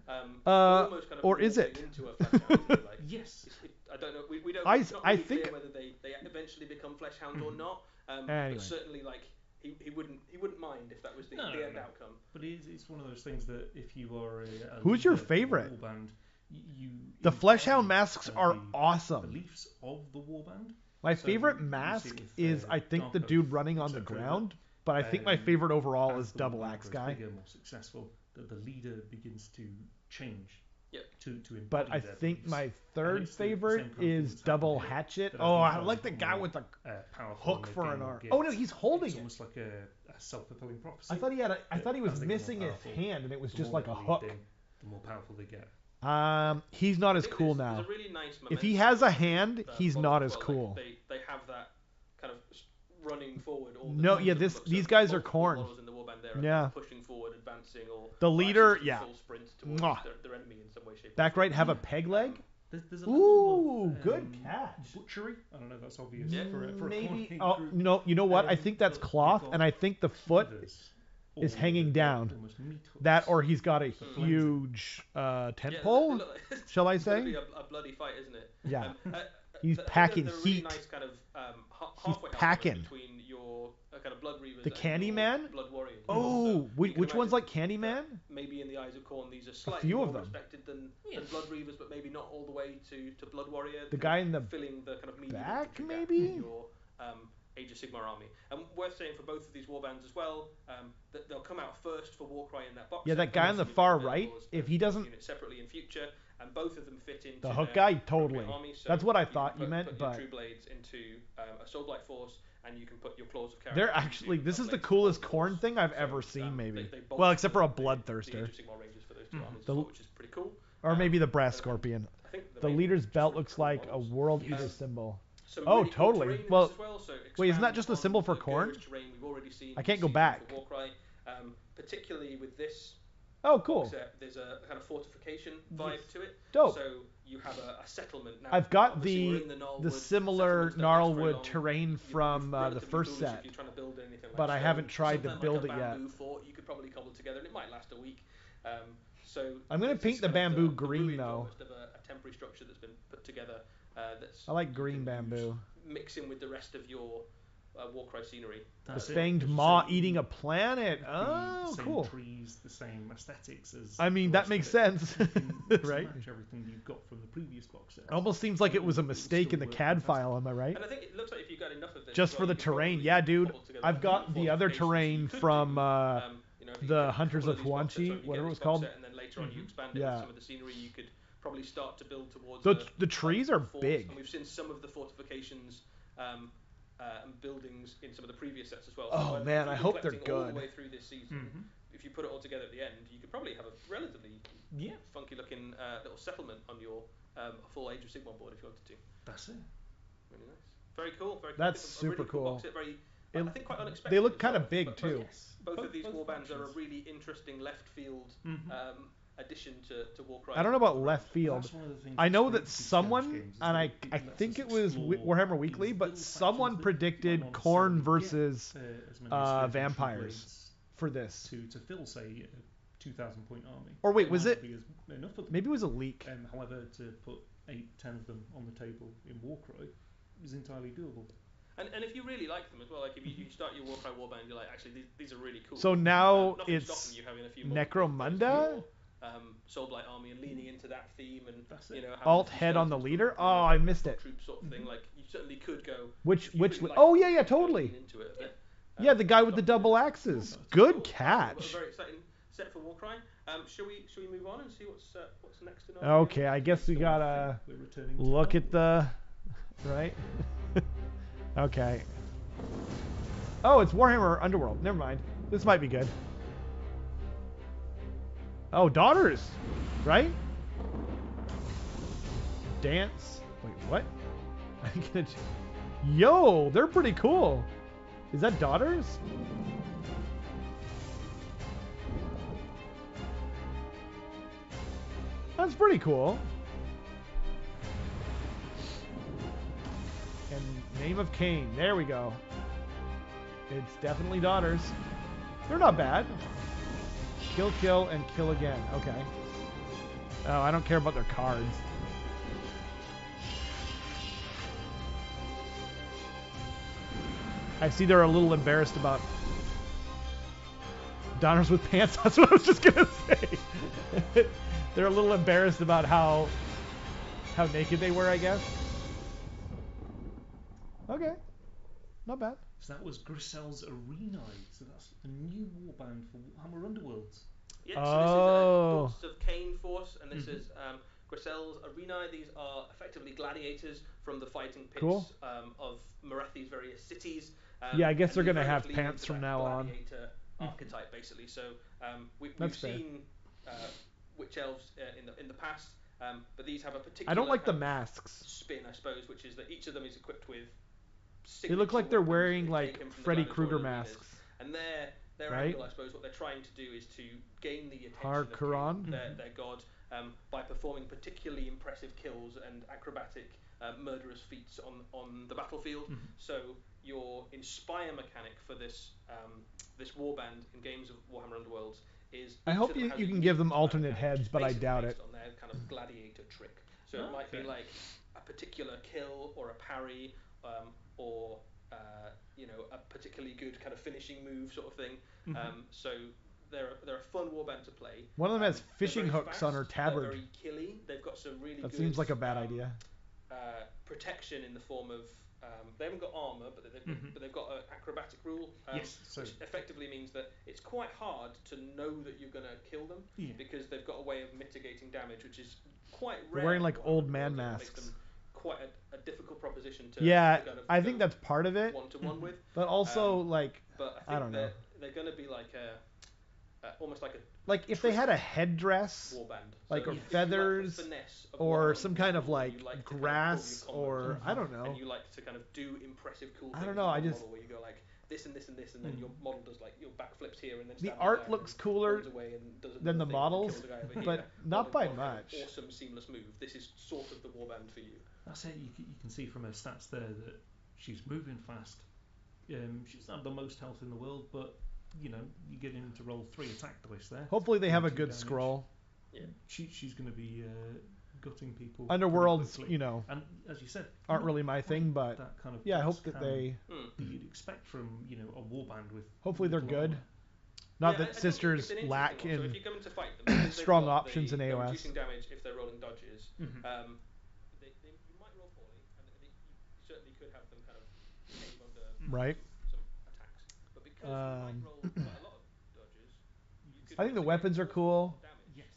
Speaker 2: Almost kind of
Speaker 1: or is
Speaker 2: morphing
Speaker 1: it?
Speaker 2: into a flesh hound, if you like.
Speaker 3: Yes.
Speaker 2: I don't know. We don't.
Speaker 1: I-
Speaker 2: It's not
Speaker 1: I
Speaker 2: really
Speaker 1: think-
Speaker 2: clear whether they eventually become flesh hounds or not.
Speaker 1: Anyway.
Speaker 2: But certainly, like he wouldn't mind if that was the
Speaker 3: No,
Speaker 2: end
Speaker 3: no.
Speaker 2: outcome.
Speaker 3: But it's one of those things that if you are a
Speaker 1: Who's your
Speaker 3: leader of a
Speaker 1: favorite?
Speaker 3: warband, you
Speaker 1: The flesh hound
Speaker 3: embody
Speaker 1: masks
Speaker 3: kind
Speaker 1: are
Speaker 3: of the
Speaker 1: awesome.
Speaker 3: beliefs of the warband.
Speaker 1: My
Speaker 3: So
Speaker 1: favorite
Speaker 3: you see
Speaker 1: mask
Speaker 3: with,
Speaker 1: is I think
Speaker 3: Dark
Speaker 1: the
Speaker 3: Oath,
Speaker 1: dude running on the
Speaker 3: etc.,
Speaker 1: ground. But I think my favorite overall
Speaker 3: as
Speaker 1: is
Speaker 3: the
Speaker 1: double
Speaker 3: warband
Speaker 1: axe
Speaker 3: grows
Speaker 1: guy.
Speaker 3: bigger, more successful, that the leader begins to change.
Speaker 2: Yep.
Speaker 3: To embody
Speaker 1: But I
Speaker 3: their
Speaker 1: think
Speaker 3: beliefs.
Speaker 1: my third
Speaker 3: it's the same
Speaker 1: favorite
Speaker 3: kind of thing
Speaker 1: is
Speaker 3: that's
Speaker 1: double
Speaker 3: happened here,
Speaker 1: hatchet.
Speaker 3: that as
Speaker 1: Oh,
Speaker 3: these
Speaker 1: I
Speaker 3: guys
Speaker 1: like the
Speaker 3: become
Speaker 1: guy
Speaker 3: more,
Speaker 1: with the
Speaker 3: powerful
Speaker 1: hook
Speaker 3: and
Speaker 1: for
Speaker 3: gain
Speaker 1: an
Speaker 3: more
Speaker 1: arm.
Speaker 3: gifts,
Speaker 1: Oh no, he's holding
Speaker 3: it's
Speaker 1: it.
Speaker 3: almost like a self-fulfilling prophecy.
Speaker 1: I thought he had a. I thought he was
Speaker 3: As they get more
Speaker 1: missing his
Speaker 3: powerful,
Speaker 1: hand, and it was
Speaker 3: the
Speaker 1: just
Speaker 3: more
Speaker 1: like a
Speaker 3: they lead
Speaker 1: hook.
Speaker 3: them, the more powerful they get.
Speaker 1: He's not
Speaker 2: I
Speaker 1: as
Speaker 2: think
Speaker 1: cool
Speaker 2: there's
Speaker 1: now.
Speaker 2: a really nice
Speaker 1: If he
Speaker 2: momentum
Speaker 1: has a
Speaker 2: with
Speaker 1: hand,
Speaker 2: the
Speaker 1: he's
Speaker 2: models
Speaker 1: not
Speaker 2: as
Speaker 1: as
Speaker 2: well.
Speaker 1: cool.
Speaker 2: Like, they have that kind of running forward all the
Speaker 1: No,
Speaker 2: time.
Speaker 1: yeah,
Speaker 2: So
Speaker 1: this-
Speaker 2: we've got
Speaker 1: these
Speaker 2: some
Speaker 1: guys are
Speaker 2: multiple
Speaker 1: corn.
Speaker 2: models in the warband there,
Speaker 1: Yeah.
Speaker 2: pushing forward, advancing, or
Speaker 1: The
Speaker 2: or
Speaker 1: leader,
Speaker 2: actually
Speaker 1: yeah.
Speaker 2: full sprint towards
Speaker 1: Mwah.
Speaker 2: their enemy in some way, shape, or
Speaker 1: Back
Speaker 2: form.
Speaker 1: right, have a peg leg.
Speaker 3: There's a
Speaker 1: Ooh,
Speaker 3: level of,
Speaker 1: good catch.
Speaker 3: Butchery. I don't know if that's obvious
Speaker 2: Yeah.
Speaker 3: for a
Speaker 1: Maybe.
Speaker 3: corn
Speaker 1: Oh
Speaker 3: group.
Speaker 1: no, you know what? I
Speaker 3: Um,
Speaker 1: think that's
Speaker 3: but
Speaker 1: cloth,
Speaker 3: you've
Speaker 1: and I think the foot
Speaker 3: cleavers,
Speaker 1: is
Speaker 3: or
Speaker 1: hanging
Speaker 3: they've
Speaker 1: down.
Speaker 3: got almost meat hooks.
Speaker 1: that, or he's got a
Speaker 3: For flensing.
Speaker 1: huge tent
Speaker 2: Yeah, they
Speaker 1: pole.
Speaker 2: look like-
Speaker 1: Shall I
Speaker 2: it's gonna
Speaker 1: say?
Speaker 2: be a bloody fight, isn't it?
Speaker 1: Yeah.
Speaker 2: I
Speaker 1: He's
Speaker 2: think
Speaker 1: packing
Speaker 2: they're a really
Speaker 1: heat.
Speaker 2: nice kind of halfway house
Speaker 1: packing.
Speaker 2: between your kind of blood reavers
Speaker 1: The
Speaker 2: and your
Speaker 1: Candyman?
Speaker 2: blood warriors.
Speaker 1: Oh,
Speaker 2: So you can
Speaker 1: which one's like
Speaker 2: imagine
Speaker 1: Candyman?
Speaker 2: maybe in the eyes of Khorne these are slightly
Speaker 1: few
Speaker 2: more
Speaker 1: of them.
Speaker 2: respected than
Speaker 3: Yeah.
Speaker 2: blood reavers, but maybe not all the way to blood warrior.
Speaker 1: The
Speaker 2: kind
Speaker 1: guy
Speaker 2: of
Speaker 1: in the
Speaker 2: filling the kind of medium
Speaker 1: back,
Speaker 2: infantry gap
Speaker 1: maybe?
Speaker 2: in your Age of Sigmar army. And worth saying for both of these warbands as well, that they'll come out first for Warcry in that box.
Speaker 1: Yeah,
Speaker 2: set,
Speaker 1: that guy
Speaker 2: and
Speaker 1: on the
Speaker 2: also be
Speaker 1: far
Speaker 2: available
Speaker 1: right,
Speaker 2: as
Speaker 1: if
Speaker 2: the
Speaker 1: he doesn't-
Speaker 2: unit separately in future, and both of them fit into
Speaker 1: The hook
Speaker 2: their
Speaker 1: guy,
Speaker 2: appropriate
Speaker 1: totally.
Speaker 2: army, so
Speaker 1: That's what I
Speaker 2: you can
Speaker 1: thought you meant,
Speaker 2: put
Speaker 1: but
Speaker 2: your True Blades into a Soulblight force, and you can put your Claws of Chaos.
Speaker 1: they're actually. This is the coolest corn thing I've ever seen, maybe. Well, except for a bloodthirster,
Speaker 2: The Age of Sigmar Rangers for those two armies,
Speaker 1: The-
Speaker 2: which is pretty cool.
Speaker 1: or maybe the brass
Speaker 2: and
Speaker 1: scorpion.
Speaker 2: I think
Speaker 1: The
Speaker 2: main
Speaker 1: leader's
Speaker 2: just
Speaker 1: belt
Speaker 2: really
Speaker 1: looks
Speaker 2: cool
Speaker 1: like a
Speaker 2: models.
Speaker 1: world
Speaker 2: Yes.
Speaker 1: eater symbol.
Speaker 2: Some
Speaker 1: Oh,
Speaker 2: really cool
Speaker 1: totally.
Speaker 2: terrain in
Speaker 1: Well,
Speaker 2: this as well, so
Speaker 1: wait, isn't that
Speaker 2: expand
Speaker 1: just a
Speaker 2: on
Speaker 1: symbol for
Speaker 2: the
Speaker 1: corn?
Speaker 2: Gurge terrain we've already seen
Speaker 1: I can't
Speaker 2: in
Speaker 1: go
Speaker 2: season
Speaker 1: back.
Speaker 2: for Warcry. Particularly with this
Speaker 1: Oh, cool.
Speaker 2: box set, there's a kind of fortification vibe to it.
Speaker 1: Dope.
Speaker 2: So you have a settlement now.
Speaker 1: I've got
Speaker 2: Obviously, we're
Speaker 1: the
Speaker 2: in the Gnarlwood
Speaker 1: the similar
Speaker 2: settlements don't last very
Speaker 1: gnarlwood
Speaker 2: long.
Speaker 1: terrain
Speaker 2: You're
Speaker 1: from the
Speaker 2: relatively
Speaker 1: first
Speaker 2: foolish
Speaker 1: set,
Speaker 2: if you're trying to build anything like
Speaker 1: but I
Speaker 2: stone.
Speaker 1: haven't tried to
Speaker 2: Something
Speaker 1: build
Speaker 2: like
Speaker 1: it
Speaker 2: a
Speaker 1: yet.
Speaker 2: bamboo fort you could probably cobble together, and it might last a week. So
Speaker 1: I'm gonna
Speaker 2: it's
Speaker 1: paint the
Speaker 2: kind of
Speaker 1: bamboo
Speaker 2: the
Speaker 1: green,
Speaker 2: ruins
Speaker 1: though.
Speaker 2: almost of a temporary structure that's been put together. That's
Speaker 1: I like
Speaker 2: you
Speaker 1: green
Speaker 2: can use,
Speaker 1: bamboo.
Speaker 2: mix in with the rest of your Warcry scenery.
Speaker 1: The
Speaker 3: That's it.
Speaker 1: fanged
Speaker 3: It's
Speaker 1: maw
Speaker 3: same-
Speaker 1: eating a planet.
Speaker 3: the
Speaker 1: Oh,
Speaker 3: same
Speaker 1: cool.
Speaker 3: trees, the same aesthetics as.
Speaker 1: I mean,
Speaker 3: the
Speaker 1: that
Speaker 3: rest
Speaker 1: makes
Speaker 3: of it.
Speaker 1: sense,
Speaker 3: You can mix and
Speaker 1: right?
Speaker 3: match everything you've got from the previous box set.
Speaker 1: Almost seems like it was a
Speaker 3: It would
Speaker 1: mistake in
Speaker 3: still
Speaker 1: the
Speaker 3: work
Speaker 1: CAD
Speaker 3: fantastic.
Speaker 1: file. Am I right?
Speaker 2: And I think it looks like if you got enough of this,
Speaker 1: Just
Speaker 2: as
Speaker 1: for
Speaker 2: well,
Speaker 1: the
Speaker 2: you could
Speaker 1: terrain,
Speaker 2: probably
Speaker 1: yeah, dude.
Speaker 2: cobble together
Speaker 1: I've
Speaker 2: a
Speaker 1: got
Speaker 2: few
Speaker 1: the other
Speaker 2: fortifications.
Speaker 1: terrain
Speaker 2: You could
Speaker 1: from
Speaker 2: do, you know, if you
Speaker 1: the
Speaker 2: get a
Speaker 1: Hunters
Speaker 2: couple
Speaker 1: of
Speaker 2: these box sets,
Speaker 1: Huanchi,
Speaker 2: or if you get
Speaker 1: whatever it
Speaker 2: this
Speaker 1: was
Speaker 2: box
Speaker 1: called.
Speaker 2: set and then later on you expand it
Speaker 1: Yeah.
Speaker 2: with some of the scenery, you could probably probably start to build towards
Speaker 1: the trees are big.
Speaker 2: And we've seen some of the fortifications and buildings in some of the previous sets as well.
Speaker 1: Oh
Speaker 2: so
Speaker 1: man, I hope they're good.
Speaker 2: All the way through this season, if you put it all together at the end, you could probably have a relatively funky looking little settlement on your full Age of Sigmar board if you wanted to.
Speaker 3: That's it.
Speaker 2: Really nice. Very cool. Very
Speaker 1: That's
Speaker 2: cool.
Speaker 1: super
Speaker 2: really cool.
Speaker 1: cool.
Speaker 2: Box set. I think quite unexpected.
Speaker 1: They look kind of big too.
Speaker 2: Both of these warbands are a really interesting left field addition to Warcry.
Speaker 1: I don't know about left field. I know that someone, and I think it was Warhammer Weekly, but someone predicted Khorne versus vampires for this.
Speaker 3: To fill, say, a 2,000 point army.
Speaker 1: Or wait, was it?
Speaker 3: Enough of them.
Speaker 1: Maybe it was a leak.
Speaker 3: However, to put 8-10 of them on the table in Warcry is entirely doable.
Speaker 2: And if you really like them as well, like if you start your Warcry warband, you're like, actually, these are really cool.
Speaker 1: So now
Speaker 2: it's
Speaker 1: you Necromunda?
Speaker 2: Soulblight army and leaning into that theme and
Speaker 1: alt head on the leader. Oh, I missed it.
Speaker 2: Troop sort of thing. Like you certainly could go.
Speaker 1: Which? Oh yeah, totally.
Speaker 2: Into it a bit.
Speaker 1: Yeah, the guy with the double axes. Good catch.
Speaker 2: A very exciting set for Warcry. Shall we move on and see what's next in our
Speaker 1: Okay, I guess we gotta look at the right. Okay. Oh, it's Warhammer Underworld. Never mind. This might be good. Oh, daughters, right? Dance. Wait, what? I'm gonna. Yo, they're pretty cool. Is that daughters? That's pretty cool. And Name of Cain. There we go. It's definitely daughters. They're not bad. Kill, kill, and kill again. Okay. Oh, I don't care about their cards. I see they're a little embarrassed about daughters with pants. That's what I was just gonna say. They're a little embarrassed about how naked they were, I guess. Okay. Not bad.
Speaker 3: So that was Grisel's Arena. So that's a new warband for Warhammer Underworlds.
Speaker 2: Yeah, so this is Daughters of Cain Force, and this is Grisel's Arena. These are effectively gladiators from the fighting pits of Marethi's various cities.
Speaker 1: Yeah, I guess they're going to have pants from now on.
Speaker 2: Gladiator archetype, basically. So we've seen witch elves in the past, but these have a particular.
Speaker 1: I don't like the masks.
Speaker 2: Spin, I suppose, which is that each of them is equipped with.
Speaker 1: They look like they're wearing like Freddy Krueger masks.
Speaker 2: And their angle, I suppose, what they're trying to do is to gain the attention of their god by performing particularly impressive kills and acrobatic, murderous feats on the battlefield. So your inspire mechanic for this warband in games of Warhammer Underworlds is.
Speaker 1: I hope you can give them alternate heads, but I doubt it.
Speaker 2: On their kind of gladiator trick. So it might be like a particular kill or a parry. Or a particularly good kind of finishing move sort of thing. So they're a fun warband to play.
Speaker 1: One of them has fishing hooks on her tabard.
Speaker 2: They're very killy. They've got some really good.
Speaker 1: That seems like a bad idea.
Speaker 2: Protection in the form of they haven't got armor, but they've got an acrobatic rule, which effectively means that it's quite hard to know that you're going to kill them because they've got a way of mitigating damage, which is quite rare.
Speaker 1: They're wearing like old man masks.
Speaker 2: Quite a difficult proposition to
Speaker 1: kind of I think that's part of it.
Speaker 2: One-to-one with,
Speaker 1: but also
Speaker 2: but
Speaker 1: I don't know.
Speaker 2: They're going to be like almost like a
Speaker 1: if they had a headdress,
Speaker 2: warband,
Speaker 1: like or feathers, or some kind of like grass, or I don't know.
Speaker 2: And you like to kind of do impressive, cool things.
Speaker 1: I don't know. I just
Speaker 2: where you go like this and this and this, and then your model does like your backflips here, and then
Speaker 1: the art looks cooler than the models, but not by much.
Speaker 2: Awesome, seamless move. This is sort of the warband for you.
Speaker 3: That's it. You can see from her stats there that she's moving fast. She doesn't have the most health in the world, but you get in to roll 3 attack dice there.
Speaker 1: Hopefully they have a good scroll.
Speaker 3: Yeah, she's going to be gutting people.
Speaker 1: Underworlds,
Speaker 3: and as you said,
Speaker 1: aren't really my thing, but
Speaker 3: that kind of
Speaker 1: I hope that
Speaker 3: that you'd expect from a warband with.
Speaker 1: Hopefully they're good. Not that sisters lack in strong options in AOS.
Speaker 2: Reducing damage if they're rolling dodges. You might roll poorly, and you certainly could have them kind of cave under some attacks. But because you might roll quite a lot of dodges, you could
Speaker 1: I think the weapons are cool.
Speaker 2: Damage,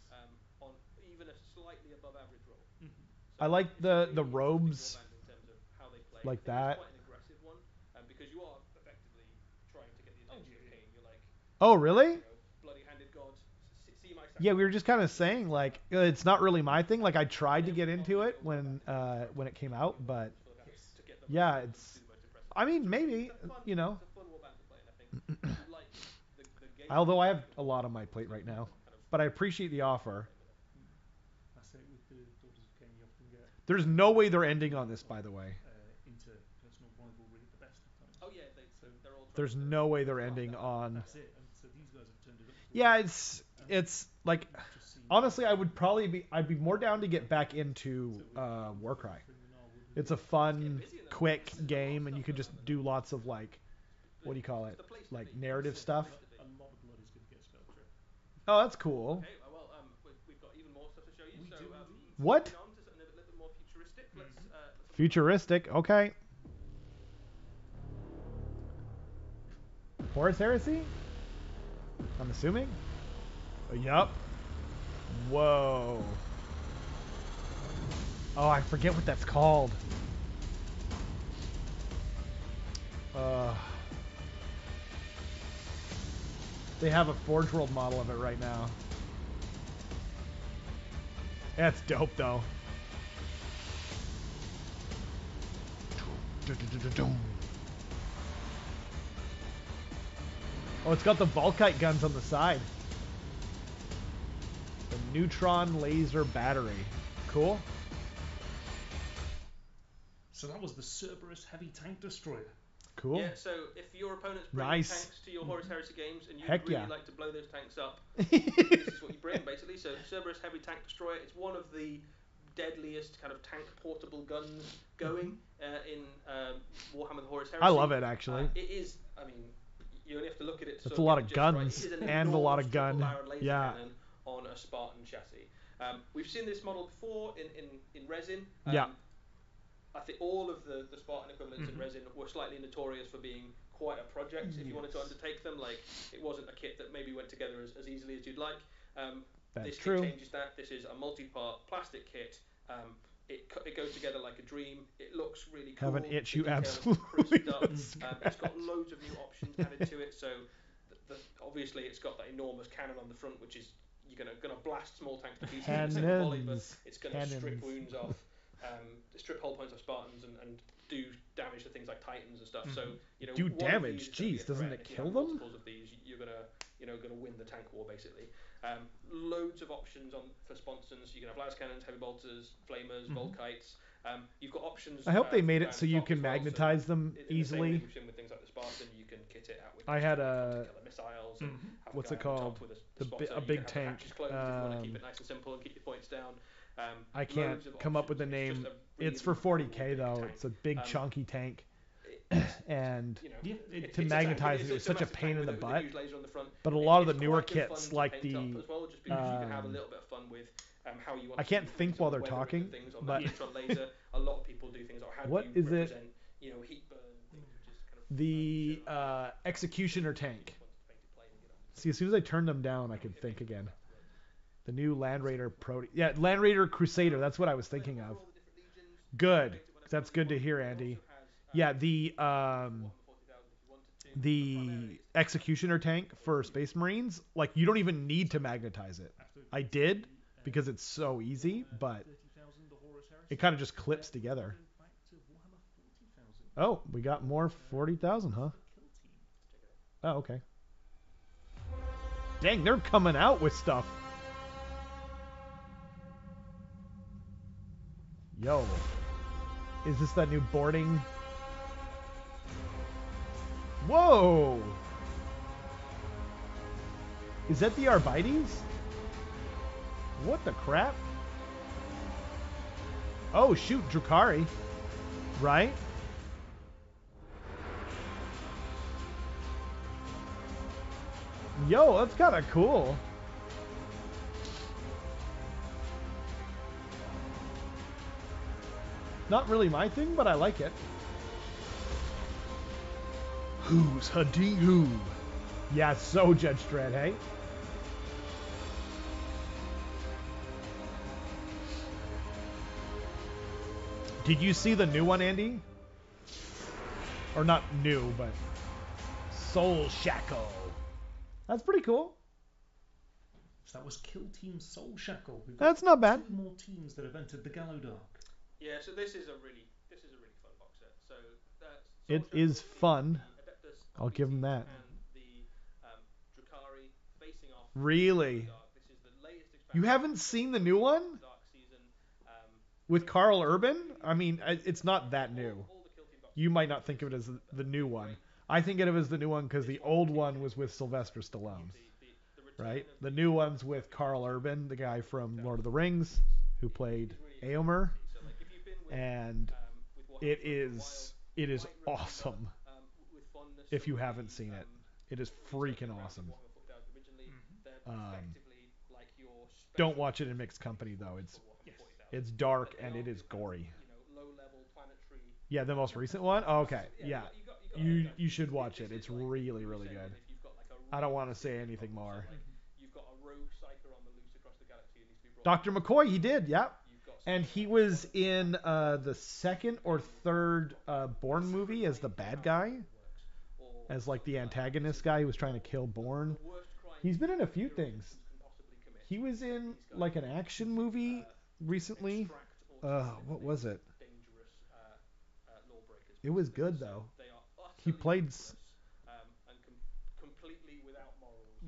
Speaker 2: on even a slightly above average roll.
Speaker 1: I like the robes
Speaker 2: in terms of how they play.
Speaker 1: like
Speaker 2: It's
Speaker 1: that.
Speaker 2: quite an aggressive one, because you are effectively trying to get the attention of the king. You're like,
Speaker 1: Oh, really?
Speaker 2: bloody-handed god, see my sacrifice.
Speaker 1: Yeah, we were just kind of saying like it's not really my thing. Like I tried to get into it when it came out, but yeah, it's. I mean, maybe you know.
Speaker 2: It's a fun warband to play, and I think if you like the game.
Speaker 1: Although I have a lot on my plate right now, but I appreciate the offer.
Speaker 3: That's it with the Daughters of Cain. You often get.
Speaker 1: There's no way they're ending on this, by the way.
Speaker 3: Interpersonal rivalry at the best of times.
Speaker 2: Oh yeah, they're all.
Speaker 1: There's no way they're ending on.
Speaker 3: That's it. And so these guys have turned it up.
Speaker 1: Yeah, it's like honestly, I'd be more down to get back into Warcry. It's a fun, quick game, and you can just do lots of like, what do you call it? Like narrative stuff.
Speaker 3: A lot of blood is going to get spell trip.
Speaker 1: Oh, that's cool.
Speaker 2: Okay, well, we've got even more stuff to show you.
Speaker 3: We
Speaker 2: so,
Speaker 3: do.
Speaker 1: What?
Speaker 2: On to something a little bit more futuristic. Let's
Speaker 1: Futuristic, okay. Horus Heresy? I'm assuming? Yup. Whoa. Oh, I forget what that's called. They have a Forge World model of it right now. That's dope, though. Oh, it's got the Volkite guns on the side. The neutron laser battery. Cool.
Speaker 3: So that was the Cerberus Heavy Tank Destroyer.
Speaker 1: Cool.
Speaker 2: Yeah, so if your opponent's bringing tanks to your Horus Heresy games and you'd really like to blow those tanks up, this is what you bring, basically. So Cerberus Heavy Tank Destroyer, it's one of the deadliest kind of tank portable guns going in Warhammer the Horus Heresy.
Speaker 1: I love it, actually.
Speaker 2: It is, I mean, you only have to look at it.
Speaker 1: It's a lot of guns and a lot of gun. Yeah.
Speaker 2: Cannon on a Spartan chassis. We've seen this model before in resin.
Speaker 1: Yeah.
Speaker 2: I think all of the Spartan equivalents in resin were slightly notorious for being quite a project if you wanted to undertake them. Like, it wasn't a kit that maybe went together as easily as you'd like.
Speaker 1: That's
Speaker 2: this
Speaker 1: true.
Speaker 2: kit changes that. This is a multi-part plastic kit. It goes together like a dream. It looks really cool.
Speaker 1: Have an itch you absolutely
Speaker 2: It's got loads of new options added to it. So obviously it's got that enormous cannon on the front, which is you're gonna blast small tanks to pieces in a single volley, but it's gonna strip wounds off, strip hull points off Spartans and do damage to things like Titans and stuff. So
Speaker 1: do damage. Jeez, doesn't it kill them?
Speaker 2: Multiples of these, you're gonna win the tank war basically. Loads of options for sponsons. You can have las cannons, heavy bolters, flamers, Volkites. You've got options.
Speaker 1: I hope they made it so you can magnetize them easily.
Speaker 2: With things like the Spartan, you can kit it out with
Speaker 1: I had a
Speaker 2: missiles.
Speaker 1: what's it called? A big tank.
Speaker 2: If you want to keep it nice and simple and keep your points down.
Speaker 1: I can't come up with a name. It's for 40k though. It's a big chunky tank. And to magnetize it was such a pain in the butt. But a lot of the newer kits, like the I can't think while they're talking, but
Speaker 2: a lot of people do things like how
Speaker 1: what
Speaker 2: do you
Speaker 1: is
Speaker 2: represent,
Speaker 1: it?
Speaker 2: Heat burn things, which is kind of
Speaker 1: the executioner tank. See, as soon as I turn them down, I can think again. The new Land Raider Land Raider Crusader. That's what I was thinking of. Good. That's good to hear, Andy. Yeah, the executioner tank for Space Marines, like you don't even need to magnetize it. I did because it's so easy, but it kind of just clips together. Oh, we got more 40,000, huh? Oh, okay. Dang, they're coming out with stuff. Yo. Is this that new boarding? Whoa! Is that the Arbites? What the crap? Oh, shoot, Drukhari. Right? Yo, that's kind of cool. Not really my thing, but I like it. Who's hunting who? Yeah, so Judge Dredd, hey? Did you see the new one, Andy? Or not new, but Soul Shackle. That's pretty cool.
Speaker 3: So that was Kill Team Soul Shackle.
Speaker 1: That's not bad.
Speaker 3: 2 more teams that have entered the Gallowdark.
Speaker 2: Yeah, so this is a really fun box set. So
Speaker 1: it is fun. I'll give them that.
Speaker 2: And the Drakari facing off.
Speaker 1: Really?
Speaker 2: This is the latest expansion.
Speaker 1: You haven't seen the new one? With Carl Urban? I mean, it's not that new. You might not think of it as the new one. I think of it as the new one because the old one was with Sylvester Stallone. Right? The new one's with Carl Urban, the guy from Lord of the Rings, who played Éomer. And it is awesome. If you haven't seen it, it is freaking awesome. Don't watch it in mixed company though. It's dark and it is gory. Yeah, the most recent one? Oh, okay. Yeah. You should watch it. It's really, really good. I don't want to say anything more. Dr. McCoy, he did, yeah. And he was in the second or third Bourne movie as the bad guy. As like the antagonist guy who was trying to kill Bourne. He's been in a few things. He was in like an action movie recently. What was it? It was good though. He played.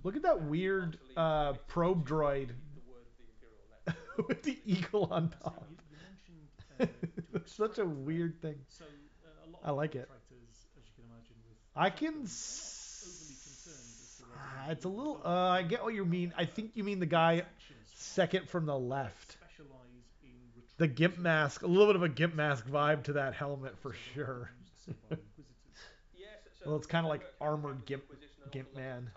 Speaker 1: Look at that weird probe droid with the eagle on top. It's such a weird thing. I like it. I can. It's a little. I get what you mean. I think you mean the guy second from the left. The gimp mask, a little bit of a gimp mask vibe to that helmet for sure. Well, it's kind of like armored gimp man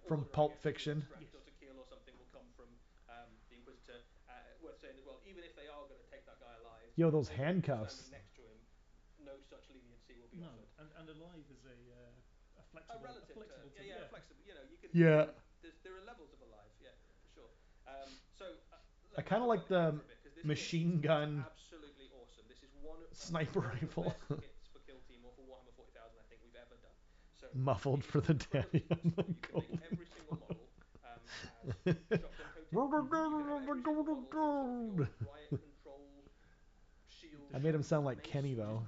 Speaker 1: from Pulp Fiction. Yo, those handcuffs.
Speaker 2: No such leniency will be offered.
Speaker 3: And Alive is a flexible,
Speaker 2: flexible. You know, you can.
Speaker 1: Yeah.
Speaker 2: There are levels of Alive, yeah, for sure.
Speaker 1: I kind of like the machine gun.
Speaker 2: Absolutely awesome. This is one
Speaker 1: sniper rifle.
Speaker 2: For Kill Team or for Warhammer 40,000 I think we've ever done. So
Speaker 1: muffled for the daddy on the gold.
Speaker 2: Every single model has shotgun coating.
Speaker 1: I made him sound like Kenny though.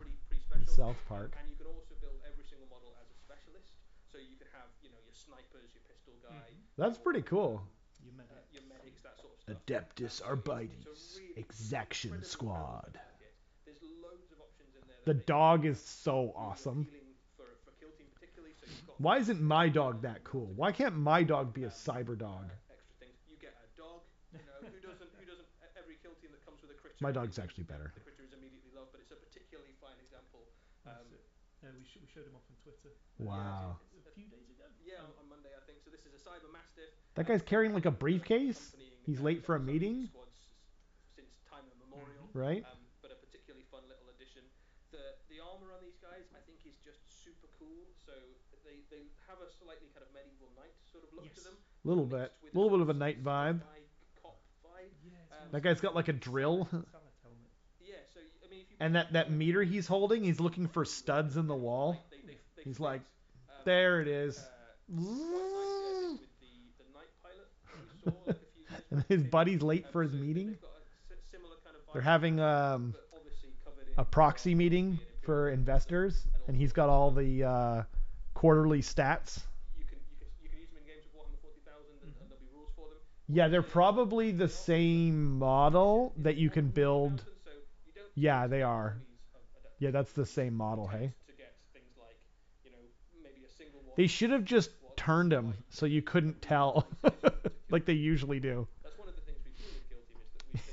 Speaker 2: Pretty
Speaker 1: South Park.
Speaker 2: And you can also build every single model as a specialist. So you can have, your snipers, your pistol guy.
Speaker 1: That's pretty cool.
Speaker 2: Your medics, that sort of stuff.
Speaker 1: Adeptus Arbites, Exaction Squad.
Speaker 2: There's loads of options in there.
Speaker 1: The dog is so awesome. Why isn't my dog that cool? Why can't my dog be a cyber dog?
Speaker 2: Extra things. You get a dog. Who doesn't? Every kill team that comes with a critter.
Speaker 1: My dog's actually better.
Speaker 2: The critter is immediately loved, but it's a particularly fine example.
Speaker 3: We showed him off on Twitter.
Speaker 1: Wow.
Speaker 3: A few days ago.
Speaker 2: Yeah, on Monday I think. So this is a cyber mastiff.
Speaker 1: That guy's carrying like a briefcase. He's late for a meeting.
Speaker 2: Since time immemorial.
Speaker 1: Right.
Speaker 2: But a particularly fun little addition. The armor on these guys I think is just super cool. So they have a slightly kind of medieval knight sort of look to them.
Speaker 1: A little bit of a knight vibe. That guy's got like a drill.
Speaker 2: Yeah, so I mean,
Speaker 1: and that meter he's holding, he's looking for studs in the wall. He's like, there it is. And his buddy's late for his meeting. They're having a proxy meeting for investors, and he's got all the quarterly stats.
Speaker 2: You can use them in games of Warhammer 40,000 and there'll be rules for them.
Speaker 1: Yeah, they're probably the same model that you can build. Yeah, they are. Yeah, that's the same model, hey? They should have just turned him so you couldn't tell. Like they usually do.
Speaker 2: That's one of the things we do with Kill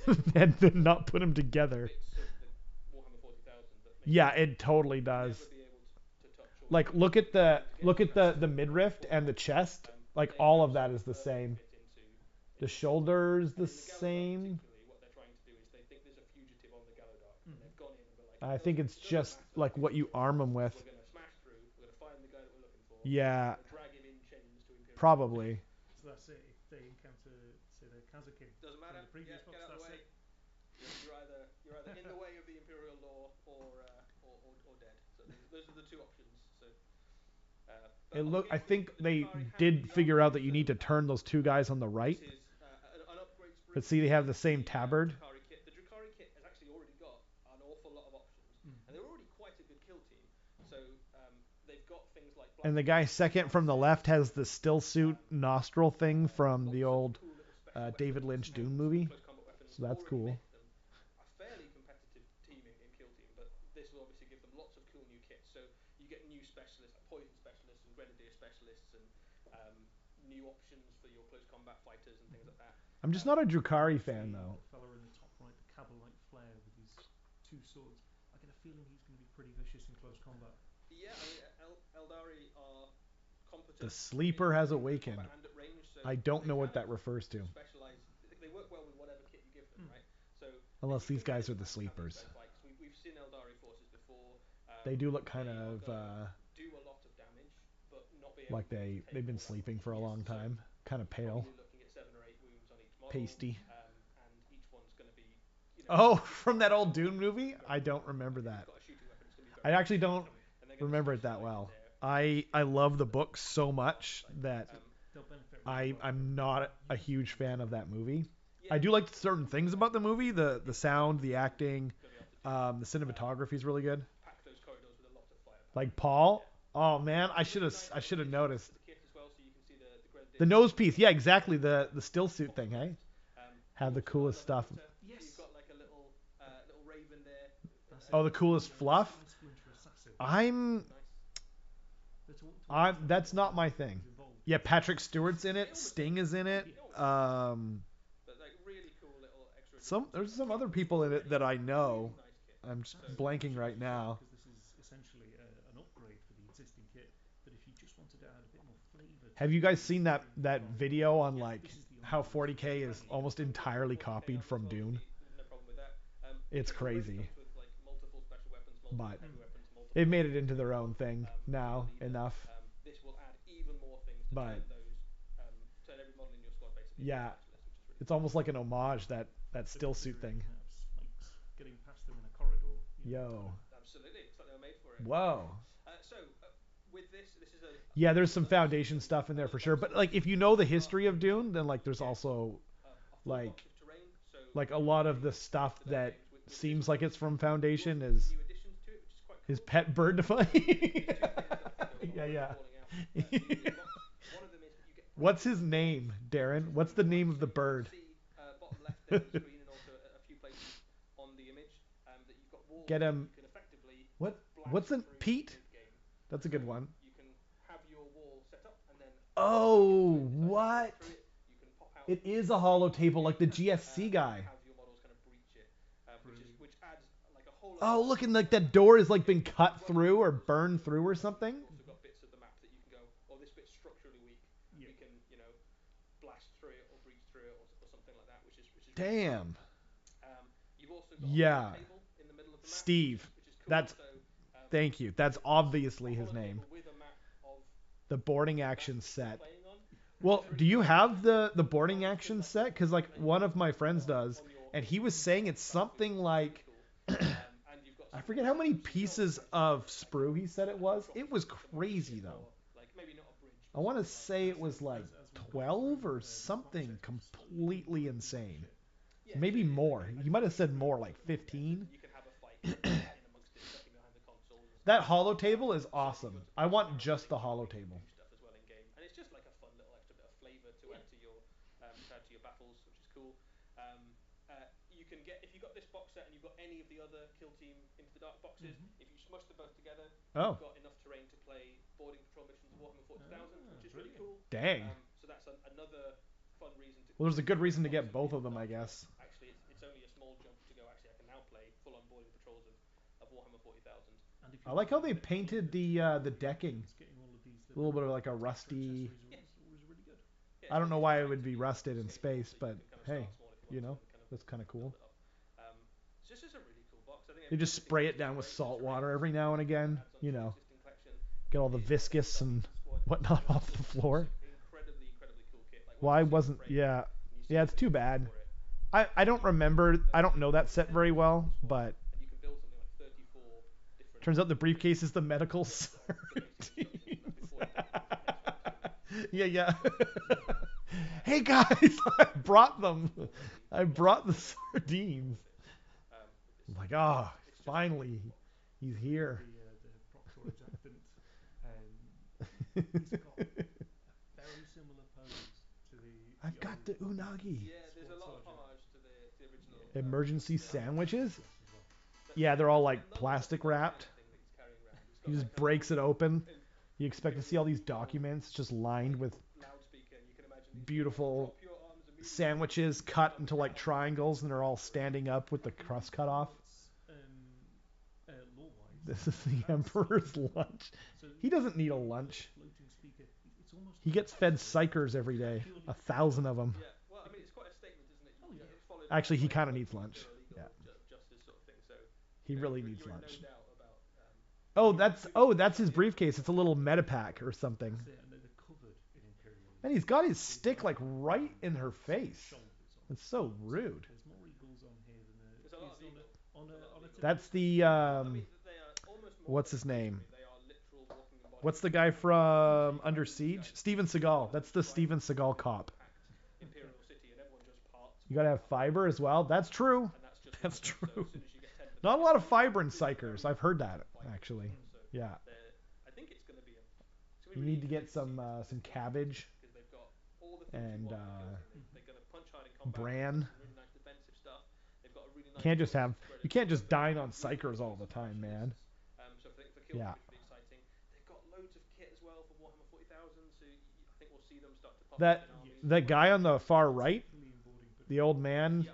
Speaker 2: Team is that we
Speaker 1: and then not put them together. Yeah, it totally does. Like look at the midriff and the chest. Like all of that is the same. The shoulders the same. I think it's just like what you arm them with. Yeah. Probably.
Speaker 3: So that's it. If they encounter, say, the Kazakin
Speaker 2: doesn't matter.
Speaker 3: from the previous box,
Speaker 2: get out of the way. You're either in the way of the Imperial law or dead. So those are the two options. So.
Speaker 1: I think they did figure out that you need to turn those two guys on the right. But see, they have the same tabard.
Speaker 2: The Drukhari kit has actually already got an awful lot of options, and they're already quite a good kill team. So they've got things like.
Speaker 1: And the guy second from the left has the still suit nostril thing from the old David Lynch Dune movie. So that's cool.
Speaker 2: A fairly competitive team in kill team, but this will obviously give them lots of cool new kits. So you get new specialists like poison specialists and grenadier specialists and new options for your close combat fighters and things like that.
Speaker 1: I'm just not a Drukhari fan though.
Speaker 3: The fella in the top right, the Cabalite Flare with his two swords. I get a feeling he's going to be pretty vicious in close combat.
Speaker 2: Yeah, I mean, Eldari are competent.
Speaker 1: The sleeper has awakened.
Speaker 2: Range, so
Speaker 1: I don't know what that refers to.
Speaker 2: They work well with whatever kit you give them, right? So
Speaker 1: unless these guys are the sleepers.
Speaker 2: We've seen Eldari forces before.
Speaker 1: They do look kind of
Speaker 2: do a lot of damage, but not be able
Speaker 1: like they've been sleeping for a long time. Kind of pale.
Speaker 2: Looking at 7 or 8 wounds on each model,
Speaker 1: pasty.
Speaker 2: And each one's going to be.
Speaker 1: Oh, from that old Dune movie? I don't remember that. I actually don't remember it that well. I love the book so much that I'm not a huge fan of that movie. I do like certain things about the movie, the sound, the acting, the cinematography is really good. Like Paul, oh man, I should have noticed. The nose piece, yeah, exactly. The still suit thing, hey? Have the coolest stuff.
Speaker 2: Yes. You've got like a little raven there.
Speaker 1: Oh, the coolest fluff? That's not my thing. Yeah, Patrick Stewart's in it. Sting is in it. There's some other people in it that I know. I'm just blanking right now.
Speaker 3: Because this is essentially an upgrade for the existing kit. But if you just wanted to add a bit more flavor.
Speaker 1: Have you guys seen that video on like how 40K is almost entirely copied from Dune? It's crazy. But they've made it into their own thing now enough.
Speaker 2: This will add even more things to
Speaker 1: but
Speaker 2: turn every model in your squad basically.
Speaker 1: Yeah, it's almost like an homage that still suit thing.
Speaker 3: Getting past them in a corridor.
Speaker 1: Yo.
Speaker 2: Absolutely, it's like they were made for it.
Speaker 1: Whoa.
Speaker 2: With this is a.
Speaker 1: Yeah, there's some Foundation stuff in there for sure. But like, if you know the history of Dune, then like, there's also like a lot of the stuff that seems like it's from Foundation is his pet bird to fight. Yeah. What's his name, Darren? What's the name of the bird? Get him. What's in Pete? That's a good one.
Speaker 2: You can have your wall set up and then.
Speaker 1: Oh, what? It is a hollow table like the GSC guy. Oh, look, and like that door is like been cut through or burned through or something.
Speaker 2: Also got bits of the map that you can go, oh, this bit's structurally weak. You can, blast through it or breach through it or something like that, which is
Speaker 1: damn.
Speaker 2: You've also got a table in the middle of the map,
Speaker 1: Steve.
Speaker 2: Which is cool.
Speaker 1: That's thank you. That's obviously his name. The boarding action set. Well, do you have the boarding action set? Because like one of my friends does, and he was saying it's something like I forget how many pieces of sprue he said it was. It was crazy though. I want to say it was like 12 or something completely insane. Maybe more. He might have said more, like 15. That hollow table is awesome. I want just the hollow table.
Speaker 2: And it's just like a fun little extra bit of flavor to add to your battles, which is cool. You can get, if you've got this box set and you've got any of the other kill team into the dark boxes, if you smush them both together, you've got enough terrain to play boarding patrol missions of Warhammer 40,000, which is really cool.
Speaker 1: Dang.
Speaker 2: So that's another fun reason to.
Speaker 1: Well, there's a good reason to get both of them, I guess.
Speaker 2: Actually, it's only a small jump to go. Actually, I can now play full-on boarding patrols of Warhammer 40,000.
Speaker 1: I like how they painted the decking. A little bit of like a rusty. I don't know why it would be rusted in space, but hey, that's kind of cool.
Speaker 2: So this is a really cool box. I think
Speaker 1: they just spray it down with salt water every now and again, get all the viscous and whatnot off the floor.
Speaker 2: Incredibly cool kit.
Speaker 1: Why wasn't? Yeah, it's too bad. I don't remember. I don't know that set very well, but
Speaker 2: And you can build something like 34 different.
Speaker 1: Turns out the briefcase is the medical Yeah. Hey guys, I brought them. I brought the sardines. I'm like, finally, he's here.
Speaker 3: The Proctor adjutant. He's got a very similar pose to the.
Speaker 1: I've got the unagi.
Speaker 2: Yeah, there's a lot of homage to the original.
Speaker 1: Emergency sandwiches. Yeah, they're all like plastic wrapped. He just breaks it open. You expect to see all these documents just lined with beautiful sandwiches cut into like triangles, and they're all standing up with the crust cut off. This is the Emperor's lunch. He doesn't need a lunch. He gets fed psychers every day, 1,000 of them. Actually, he kind of needs lunch. Yeah. He really needs lunch. That's his briefcase. It's a little metapack or something. And he's got his stick like right in her face. It's so rude. That's the what's his name? What's the guy from Under Siege? Steven Seagal. That's the Steven Seagal cop. You gotta have fiber as well. That's true. That's true. Not a lot of fiber in psychers. I've heard that actually. Yeah. You need to get some cabbage and bran. You can't just dine on psychers all the time, man. Yeah.
Speaker 2: They've got loads of kit as well for Warhammer 40,000, so I think we'll see them start to pop
Speaker 1: That guy on the far right, the old man,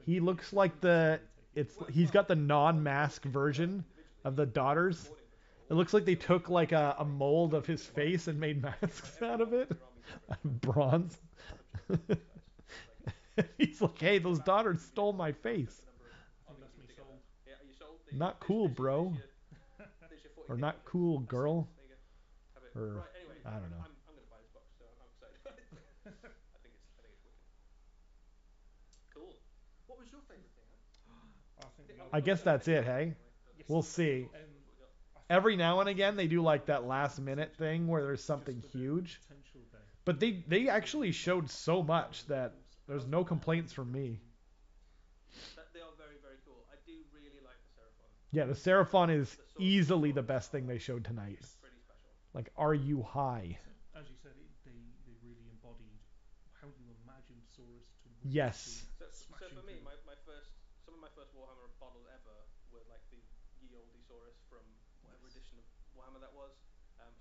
Speaker 1: he looks like he's got the non-mask version of the daughters. It looks like they took like a mold of his face and made masks out of it. Bronze. He's like, hey, those daughters stole my face. Not cool, bro. Or not cool, girl. Or I don't know.
Speaker 2: I'm going to buy this box, so I'm excited about it. I think it's wicked. Cool. What was your favorite thing?
Speaker 1: I guess that's it, hey? We'll see. Every now and again, they do like that last minute thing where there's something huge. But they actually showed so much that there's no complaints from me.
Speaker 2: They are very, very cool. I do really like the Seraphon.
Speaker 1: Yeah, the Seraphon is easily the best thing they showed tonight.
Speaker 2: It's pretty special.
Speaker 1: Like, are you high?
Speaker 3: As you said, they really embodied how you imagine Saurus to work.
Speaker 1: Yes.
Speaker 2: So for me, some of my first Warhammer bottles ever were like the ye olde Saurus from whatever edition of Warhammer that was.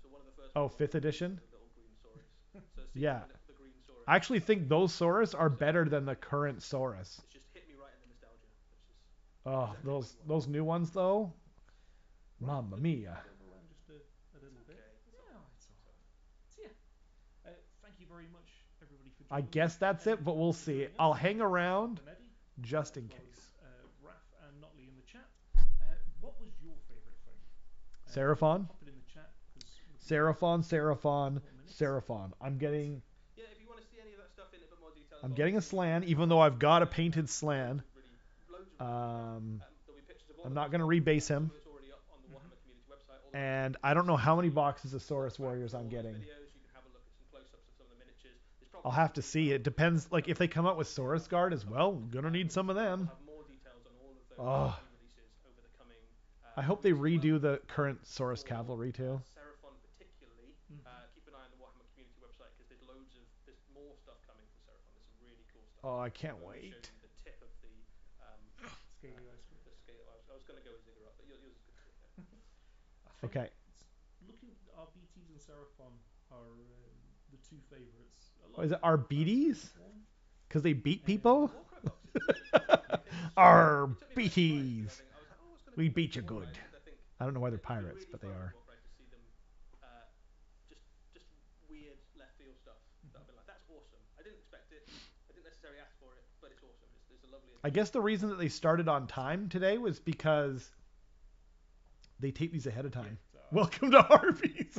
Speaker 2: So one of the first.
Speaker 1: 5th edition.
Speaker 2: The little green Saurus. So
Speaker 1: Yeah.
Speaker 2: The green Saurus.
Speaker 1: I actually think those Saurus are better than the current Saurus.
Speaker 2: It's just hit me right in the nostalgia, which is.
Speaker 1: Those new ones though. Mamma mia.
Speaker 3: Just a little bit. Yeah, it's all right. So yeah. Thank you very much, everybody, for joining.
Speaker 1: I guess that's it, but we'll see. I'll hang around just in case.
Speaker 3: Raph and Notley in the chat. What was your favorite thing?
Speaker 1: Seraphon?
Speaker 3: Pop it in the chat.
Speaker 1: Seraphon. I'm getting.
Speaker 2: Yeah, if you want to see any of that stuff in a bit more detail.
Speaker 1: I'm getting a slan, even though I've got a painted slan. I'm not gonna rebase him. And I don't know how many boxes of Saurus Warriors I'm getting. I'll have to see. It depends. Like if they come out with Saurus Guard as well, I'm gonna need some of them. Oh. I hope they redo the current Saurus Cavalry too.
Speaker 2: Seraphon particularly. Keep an eye on the Warhammer community website because there's more stuff coming from Seraphon. There's some really cool stuff.
Speaker 1: Oh, I can't wait.
Speaker 2: The tip of the
Speaker 3: scaly ice cream.
Speaker 2: I was going to go with Ziggurat, but yours is good too. Yeah.
Speaker 1: Okay.
Speaker 3: Looking at RBTs and Seraphon are the two favorites.
Speaker 1: Is it Arbites? Because they beat people? Arbites. We beat you good. I don't know why they're pirates, but they are.
Speaker 2: Just weird left field stuff that I've been like, that's awesome. I didn't expect it. I didn't necessarily ask for it, but it's awesome. It's a lovely.
Speaker 1: I guess the reason that they started on time today was because they tape these ahead of time. Welcome to Arby's.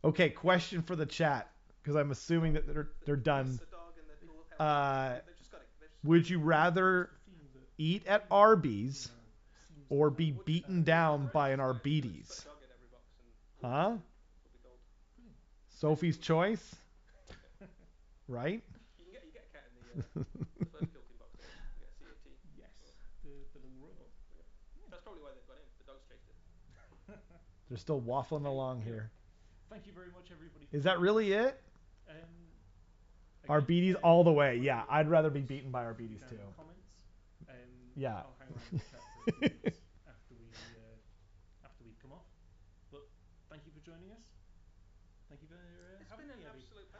Speaker 1: Okay, question for the chat, because I'm assuming that they're done. Would you rather eat at Arby's or be beaten down by an Arby's? Huh? Sophie's choice? Right?
Speaker 2: You get a cat in the first kill team box. You get a CAT.
Speaker 3: Yes, the little robot.
Speaker 2: That's probably why they've got him. The dogs chased it.
Speaker 1: They're still waffling along here.
Speaker 3: Thank you very much, everybody.
Speaker 1: Is that really it? Arby's all the way. Yeah, I'd rather be beaten by Arby's too.
Speaker 3: Comments.
Speaker 1: Yeah.
Speaker 3: I'll hang around the chat for a few minutes after we come off. But thank you for joining us. Thank you for having me.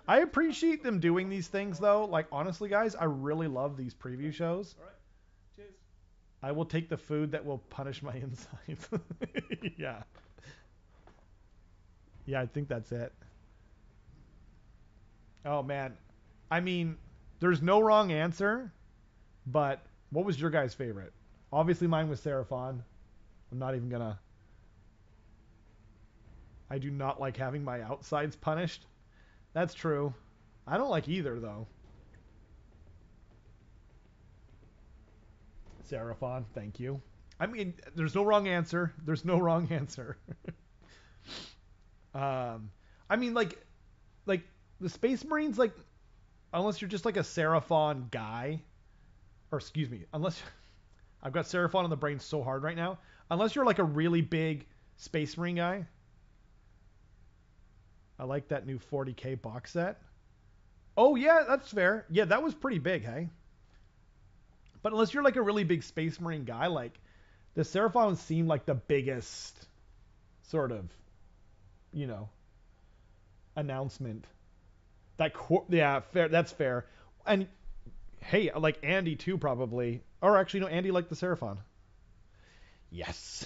Speaker 1: I appreciate them doing these things though. Like honestly, guys, I really love these preview shows.
Speaker 3: All right. Cheers.
Speaker 1: I will take the food that will punish my insides. Yeah. Yeah, I think that's it. Oh man. I mean, there's no wrong answer, but what was your guys' favorite? Obviously mine was Seraphon. I'm not even gonna... I do not like having my outsides punished. That's true. I don't like either though. Seraphon, thank you. I mean, there's no wrong answer. There's no wrong answer. I mean, like the Space Marines, like, unless you're just like a Seraphon guy, or excuse me, unless I've got Seraphon on the brain so hard right now, unless you're like a really big Space Marine guy. I like that new 40K box set. Oh yeah, that's fair. Yeah, that was pretty big, hey. But unless you're like a really big Space Marine guy, like the Seraphon seemed like the biggest sort of, you know, announcement. Yeah, fair. That's fair. And hey, like Andy too, probably. Or actually, no, Andy liked the Seraphon. Yes,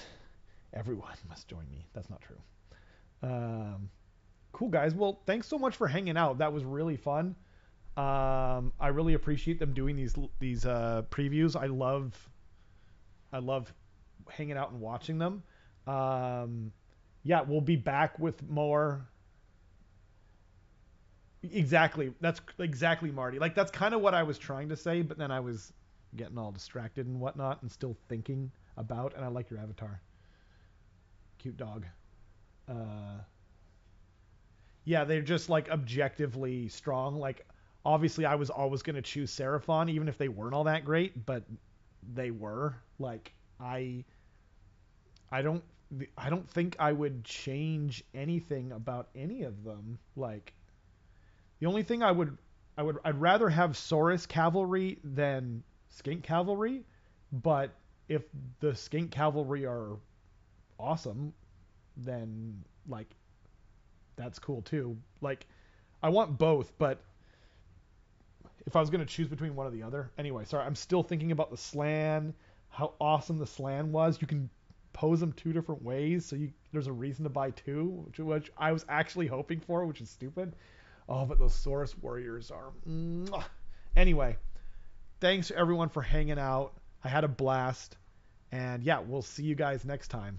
Speaker 1: everyone must join me. That's not true. Cool guys. Well, thanks so much for hanging out. That was really fun. I really appreciate them doing these previews. I love hanging out and watching them. Yeah, we'll be back with more. Exactly. That's exactly, Marty. Like that's kind of what I was trying to say, but then I was getting all distracted and whatnot, and still thinking about. And I like your avatar. Cute dog. Yeah, they're just like objectively strong. Like obviously, I was always going to choose Seraphon, even if they weren't all that great, but they were. Like I don't think I would change anything about any of them. Like the only thing I'd rather have Saurus cavalry than Skink cavalry, but if the Skink cavalry are awesome, then like that's cool too. Like I want both, but if I was going to choose between one or the other. Anyway, sorry, I'm still thinking about the Slan, how awesome the Slan was. You can pose them two different ways, so there's a reason to buy two, which I was actually hoping for, which is stupid. Oh, but those Saurus warriors are... Mwah. Anyway, thanks everyone for hanging out. I had a blast. And yeah, we'll see you guys next time.